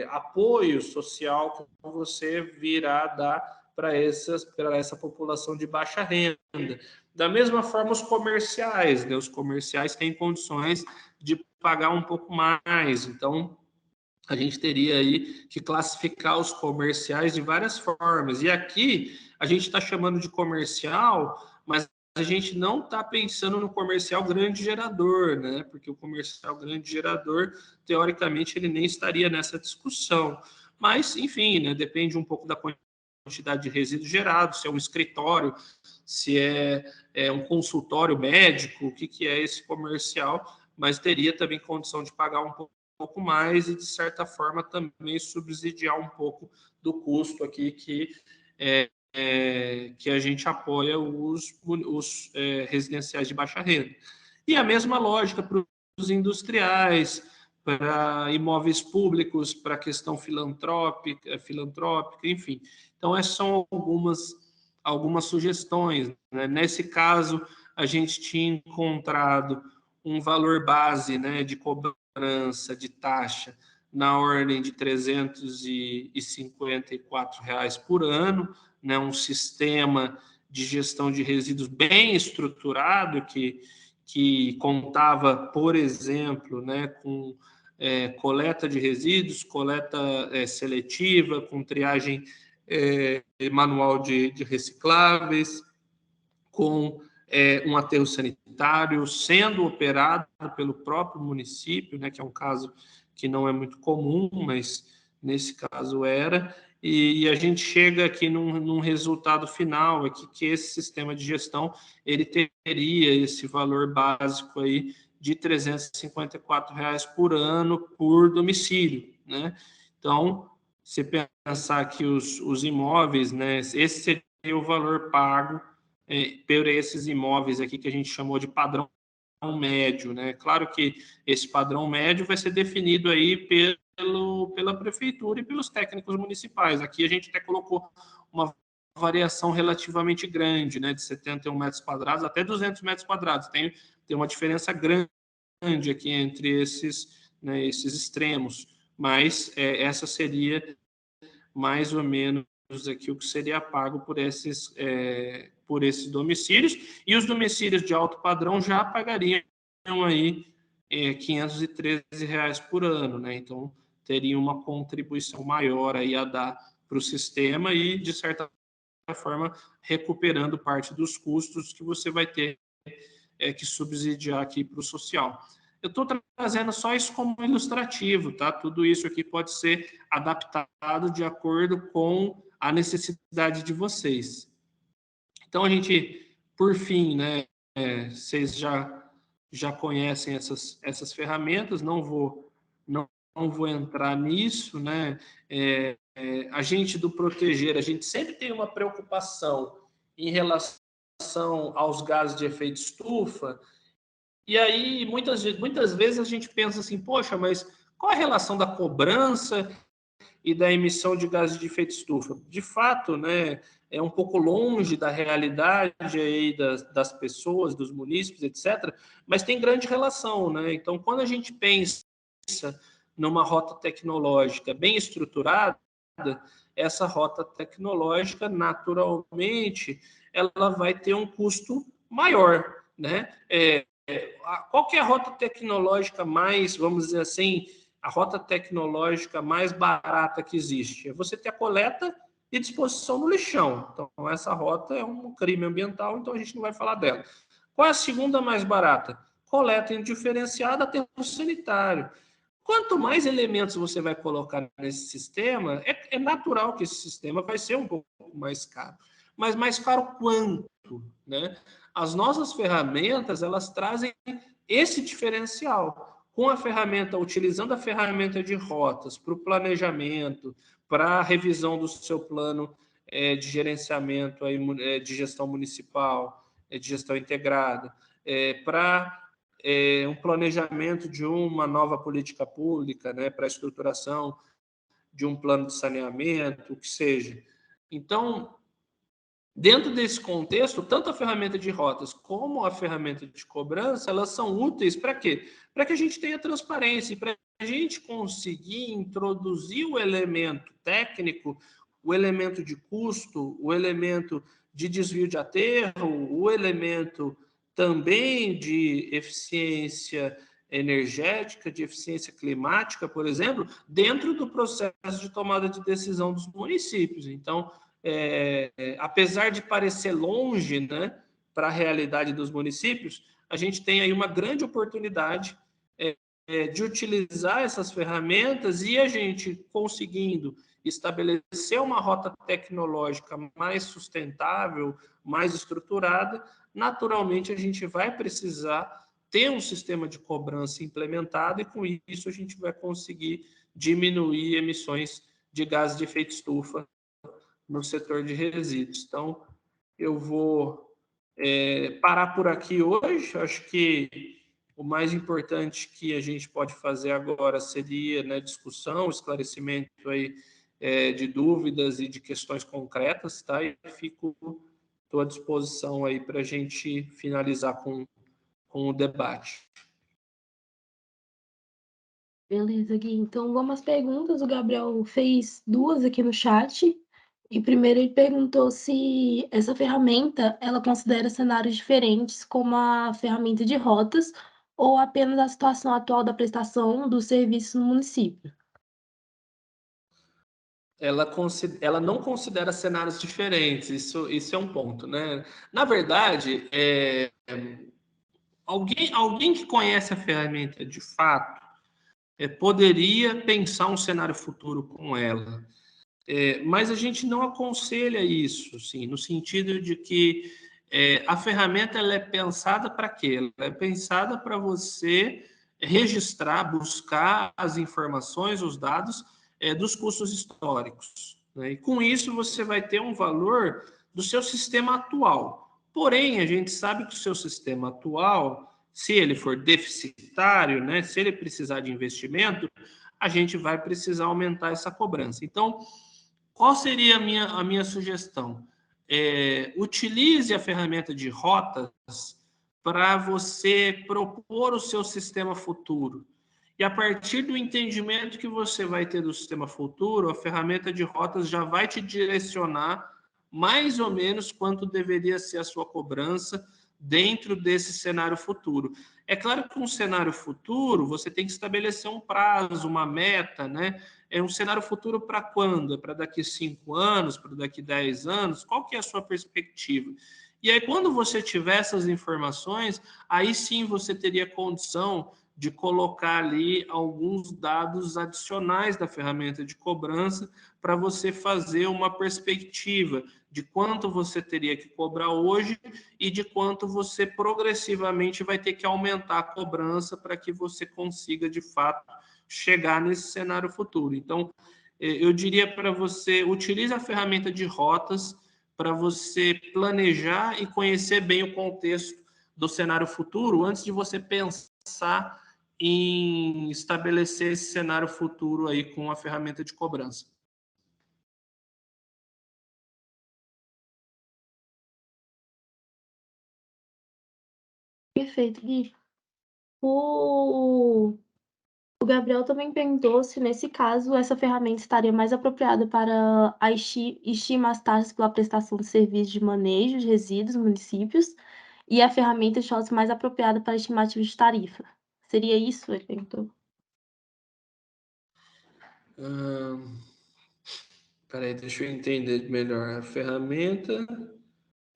apoio social que você virá dar para essa população de baixa renda. Da mesma forma, os comerciais, né? Os comerciais têm condições de pagar um pouco mais, então a gente teria aí que classificar os comerciais de várias formas. E aqui a gente está chamando de comercial, mas a gente não está pensando no comercial grande gerador, né? Porque o comercial grande gerador, teoricamente, ele nem estaria nessa discussão. Mas, enfim, né? Depende um pouco da quantidade de resíduos gerados, se é um escritório, se é um consultório médico, o que é esse comercial, mas teria também condição de pagar um pouco mais e, de certa forma, também subsidiar um pouco do custo aqui que a gente apoia os residenciais de baixa renda. E a mesma lógica para os industriais, para imóveis públicos, para a questão filantrópica, enfim. Então, essas são algumas sugestões, né? Nesse caso, a gente tinha encontrado um valor base, né, de cobrança de taxa na ordem de R$ 354 por ano, né, um sistema de gestão de resíduos bem estruturado que contava, por exemplo, né, com coleta de resíduos, coleta seletiva, com triagem manual de recicláveis, com um aterro sanitário sendo operado pelo próprio município, né, que é um caso que não é muito comum, mas nesse caso era, e a gente chega aqui num resultado final, aqui, que esse sistema de gestão ele teria esse valor básico aí de R$ 354 por ano por domicílio, né? Então, se pensar que os imóveis, né, esse seria o valor pago por esses imóveis aqui que a gente chamou de padrão médio, né? Claro que esse padrão médio vai ser definido aí pela prefeitura e pelos técnicos municipais. Aqui a gente até colocou uma variação relativamente grande, né? De 71 metros quadrados até 200 metros quadrados. Tem uma diferença grande aqui entre esses, né, esses extremos, mas essa seria mais ou menos aqui o que seria pago por esses domicílios, e os domicílios de alto padrão já pagariam aí R$ 513 por ano, né? Então teria uma contribuição maior aí a dar para o sistema e, de certa forma, recuperando parte dos custos que você vai ter que subsidiar aqui para o social. Eu estou trazendo só isso como ilustrativo, tá? Tudo isso aqui pode ser adaptado de acordo com a necessidade de vocês. Então, a gente, por fim, né, vocês já conhecem essas ferramentas, não vou entrar nisso, né? A gente do Proteger, a gente sempre tem uma preocupação em relação aos gases de efeito estufa. E aí, muitas vezes a gente pensa assim, poxa, mas qual a relação da cobrança e da emissão de gases de efeito estufa? De fato, né, é um pouco longe da realidade aí das pessoas, dos munícipes, etc., mas tem grande relação, né? Então, quando a gente pensa numa rota tecnológica bem estruturada, essa rota tecnológica, naturalmente, ela vai ter um custo maior, né? Qual que é a rota tecnológica mais, vamos dizer assim, a rota tecnológica mais barata que existe? É você ter a coleta e disposição no lixão. Então, essa rota é um crime ambiental, então a gente não vai falar dela. Qual é a segunda mais barata? Coleta indiferenciada, aterro sanitário. Quanto mais elementos você vai colocar nesse sistema, é natural que esse sistema vai ser um pouco mais caro. Mas mais caro quanto, né? As nossas ferramentas, elas trazem esse diferencial. Com a ferramenta, utilizando a ferramenta de rotas para o planejamento, para a revisão do seu plano de gerenciamento, de gestão municipal, de gestão integrada, para um planejamento de uma nova política pública, né, para a estruturação de um plano de saneamento, o que seja. Então, dentro desse contexto, tanto a ferramenta de rotas como a ferramenta de cobrança, elas são úteis para quê? Para que a gente tenha transparência, para a gente conseguir introduzir o elemento técnico, o elemento de custo, o elemento de desvio de aterro, o elemento também de eficiência energética, de eficiência climática, por exemplo, dentro do processo de tomada de decisão dos municípios. Então, apesar de parecer longe, né, para a realidade dos municípios, a gente tem aí uma grande oportunidade de utilizar essas ferramentas e a gente conseguindo estabelecer uma rota tecnológica mais sustentável, mais estruturada, naturalmente a gente vai precisar ter um sistema de cobrança implementado e com isso a gente vai conseguir diminuir emissões de gases de efeito estufa no setor de resíduos. Então, eu vou parar por aqui hoje. Acho que o mais importante que a gente pode fazer agora seria, né, discussão, esclarecimento aí, de dúvidas e de questões concretas, tá? E estou à disposição aí para a gente finalizar com o debate. Beleza, Gui. Então, vamos às perguntas. O Gabriel fez duas aqui no chat. E primeiro ele perguntou se essa ferramenta ela considera cenários diferentes, como a ferramenta de rotas, ou apenas a situação atual da prestação do serviço no município. Ela não considera cenários diferentes, isso é um ponto, né? Na verdade, alguém que conhece a ferramenta de fato poderia pensar um cenário futuro com ela. Mas a gente não aconselha isso, sim, no sentido de que a ferramenta ela é pensada para quê? Ela é pensada para você registrar, buscar as informações, os dados dos custos históricos, né? E com isso você vai ter um valor do seu sistema atual. Porém, a gente sabe que o seu sistema atual, se ele for deficitário, né, se ele precisar de investimento, a gente vai precisar aumentar essa cobrança. Então, qual seria a minha sugestão? Utilize a ferramenta de rotas para você propor o seu sistema futuro. E a partir do entendimento que você vai ter do sistema futuro, a ferramenta de rotas já vai te direcionar mais ou menos quanto deveria ser a sua cobrança dentro desse cenário futuro. É claro que um cenário futuro, você tem que estabelecer um prazo, uma meta, né? É um cenário futuro para quando? É para daqui 5 anos, para daqui 10 anos? Qual que é a sua perspectiva? E aí, quando você tiver essas informações, aí sim você teria condição de colocar ali alguns dados adicionais da ferramenta de cobrança para você fazer uma perspectiva de quanto você teria que cobrar hoje e de quanto você progressivamente vai ter que aumentar a cobrança para que você consiga, de fato, chegar nesse cenário futuro. Então, eu diria para você, utilize a ferramenta de rotas para você planejar e conhecer bem o contexto do cenário futuro antes de você pensar em estabelecer esse cenário futuro aí com a ferramenta de cobrança. Perfeito, Gui. O Gabriel também perguntou se, nesse caso, essa ferramenta estaria mais apropriada para estimar as taxas pela prestação de serviços de manejo de resíduos nos municípios e a ferramenta achou-se mais apropriada para estimativa de tarifa. Seria isso? Ele perguntou. Peraí, deixa eu entender melhor. A ferramenta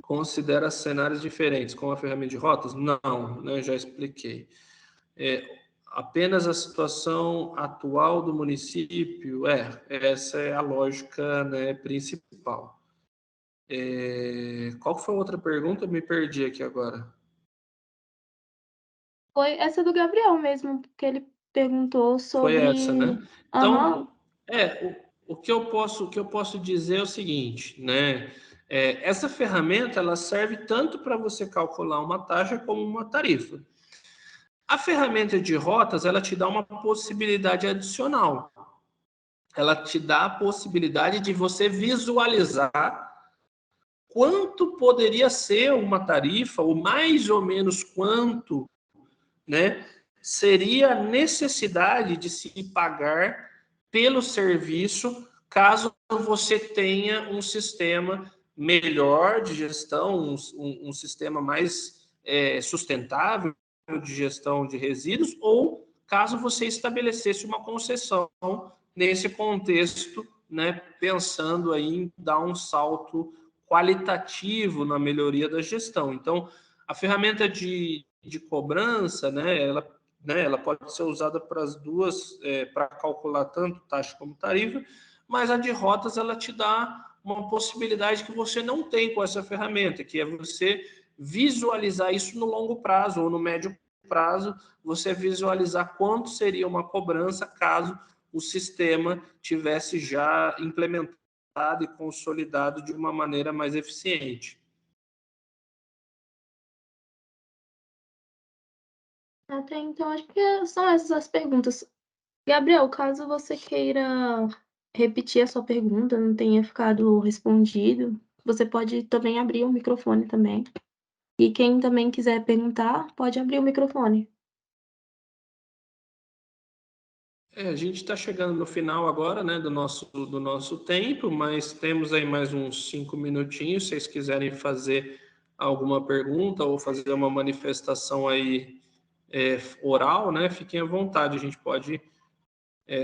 considera cenários diferentes, como a ferramenta de rotas? Não, né, já expliquei. Apenas a situação atual do município, essa é a lógica, né, principal. Qual foi a outra pergunta? Me perdi aqui agora. Foi essa do Gabriel mesmo, que ele perguntou sobre... Foi essa, né? Então, Aham. o que eu posso dizer é o seguinte, né? Essa ferramenta ela serve tanto para você calcular uma taxa como uma tarifa. A ferramenta de rotas ela te dá uma possibilidade adicional. Ela te dá a possibilidade de você visualizar quanto poderia ser uma tarifa, ou mais ou menos quanto, né, seria a necessidade de se pagar pelo serviço, caso você tenha um sistema melhor de gestão, um sistema mais sustentável de gestão de resíduos, ou caso você estabelecesse uma concessão nesse contexto, né, pensando aí em dar um salto qualitativo na melhoria da gestão. Então, a ferramenta de cobrança, né, ela pode ser usada para as duas, para calcular tanto taxa como tarifa, mas a de rotas ela te dá uma possibilidade que você não tem com essa ferramenta, que é você visualizar isso no longo prazo ou no médio prazo, você visualizar quanto seria uma cobrança caso o sistema tivesse já implementado e consolidado de uma maneira mais eficiente. Até então, acho que são essas as perguntas. Gabriel, caso você queira repetir a sua pergunta, não tenha ficado respondido, você pode também abrir o microfone também. E quem também quiser perguntar, pode abrir o microfone. A gente está chegando no final agora, né, do nosso tempo, mas temos aí mais uns 5 minutinhos. Se vocês quiserem fazer alguma pergunta ou fazer uma manifestação aí oral, né, fiquem à vontade. A gente pode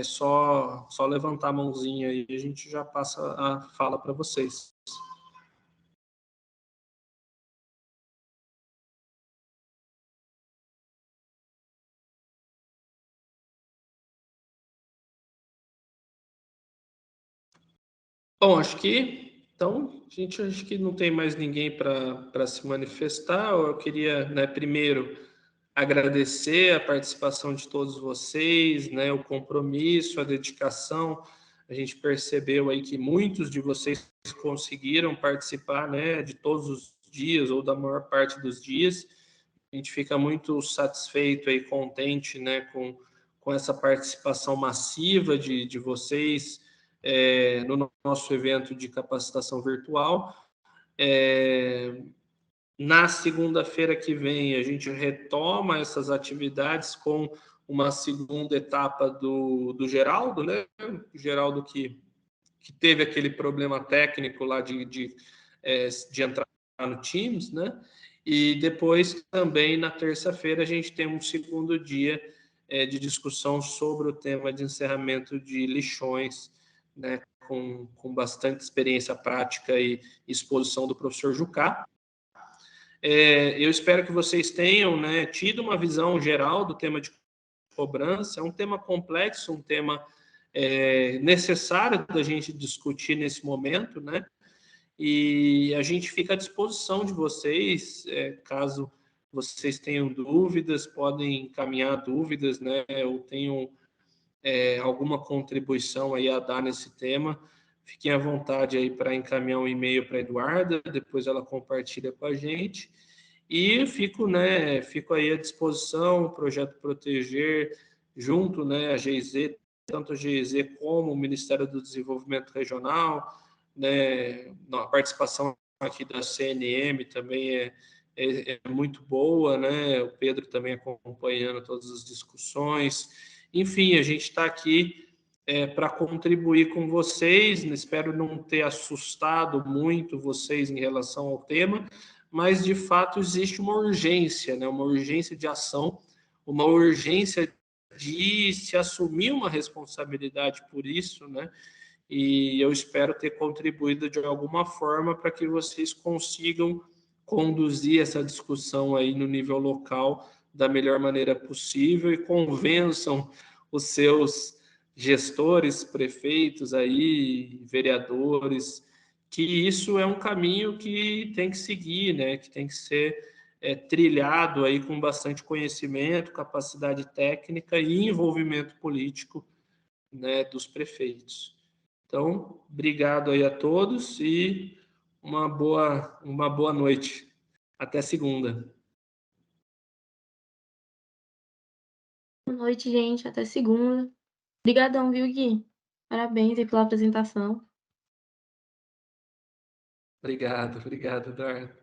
só levantar a mãozinha e a gente já passa a fala para vocês. Bom, acho que não tem mais ninguém para se manifestar. Eu queria, né, primeiro agradecer a participação de todos vocês, né, o compromisso, a dedicação. A gente percebeu aí que muitos de vocês conseguiram participar, né, de todos os dias ou da maior parte dos dias. A gente fica muito satisfeito e contente, né, com essa participação massiva de vocês no nosso evento de capacitação virtual. Na segunda-feira que vem, a gente retoma essas atividades com uma segunda etapa do Geraldo, né? O Geraldo que teve aquele problema técnico lá de entrar no Teams, né? E depois também na terça-feira a gente tem um segundo dia de discussão sobre o tema de encerramento de lixões, né? Com bastante experiência prática e exposição do professor Jucá. Eu espero que vocês tenham, né, tido uma visão geral do tema de cobrança. É um tema complexo, um tema necessário da gente discutir nesse momento, né? E a gente fica à disposição de vocês, caso vocês tenham dúvidas, podem encaminhar dúvidas, né? Ou tenham alguma contribuição aí a dar nesse tema. Fiquem à vontade aí para encaminhar um e-mail para a Eduarda, depois ela compartilha com a gente. E fico aí à disposição, o Projeto Proteger, junto, né, a GIZ, tanto a GIZ como o Ministério do Desenvolvimento Regional, né, a participação aqui da CNM também é muito boa, né, o Pedro também acompanhando todas as discussões. Enfim, a gente está aqui para contribuir com vocês, espero não ter assustado muito vocês em relação ao tema, mas de fato existe uma urgência, né? Uma urgência de ação, uma urgência de se assumir uma responsabilidade por isso, né? E eu espero ter contribuído de alguma forma para que vocês consigam conduzir essa discussão aí no nível local da melhor maneira possível e convençam os seus gestores, prefeitos aí, vereadores, que isso é um caminho que tem que seguir, né? Que tem que ser trilhado aí com bastante conhecimento, capacidade técnica e envolvimento político, né, dos prefeitos. Então, obrigado aí a todos e uma boa noite. Até segunda. Boa noite, gente. Até segunda. Obrigadão, viu, Gui? Parabéns aí pela apresentação. Obrigado, Eduardo.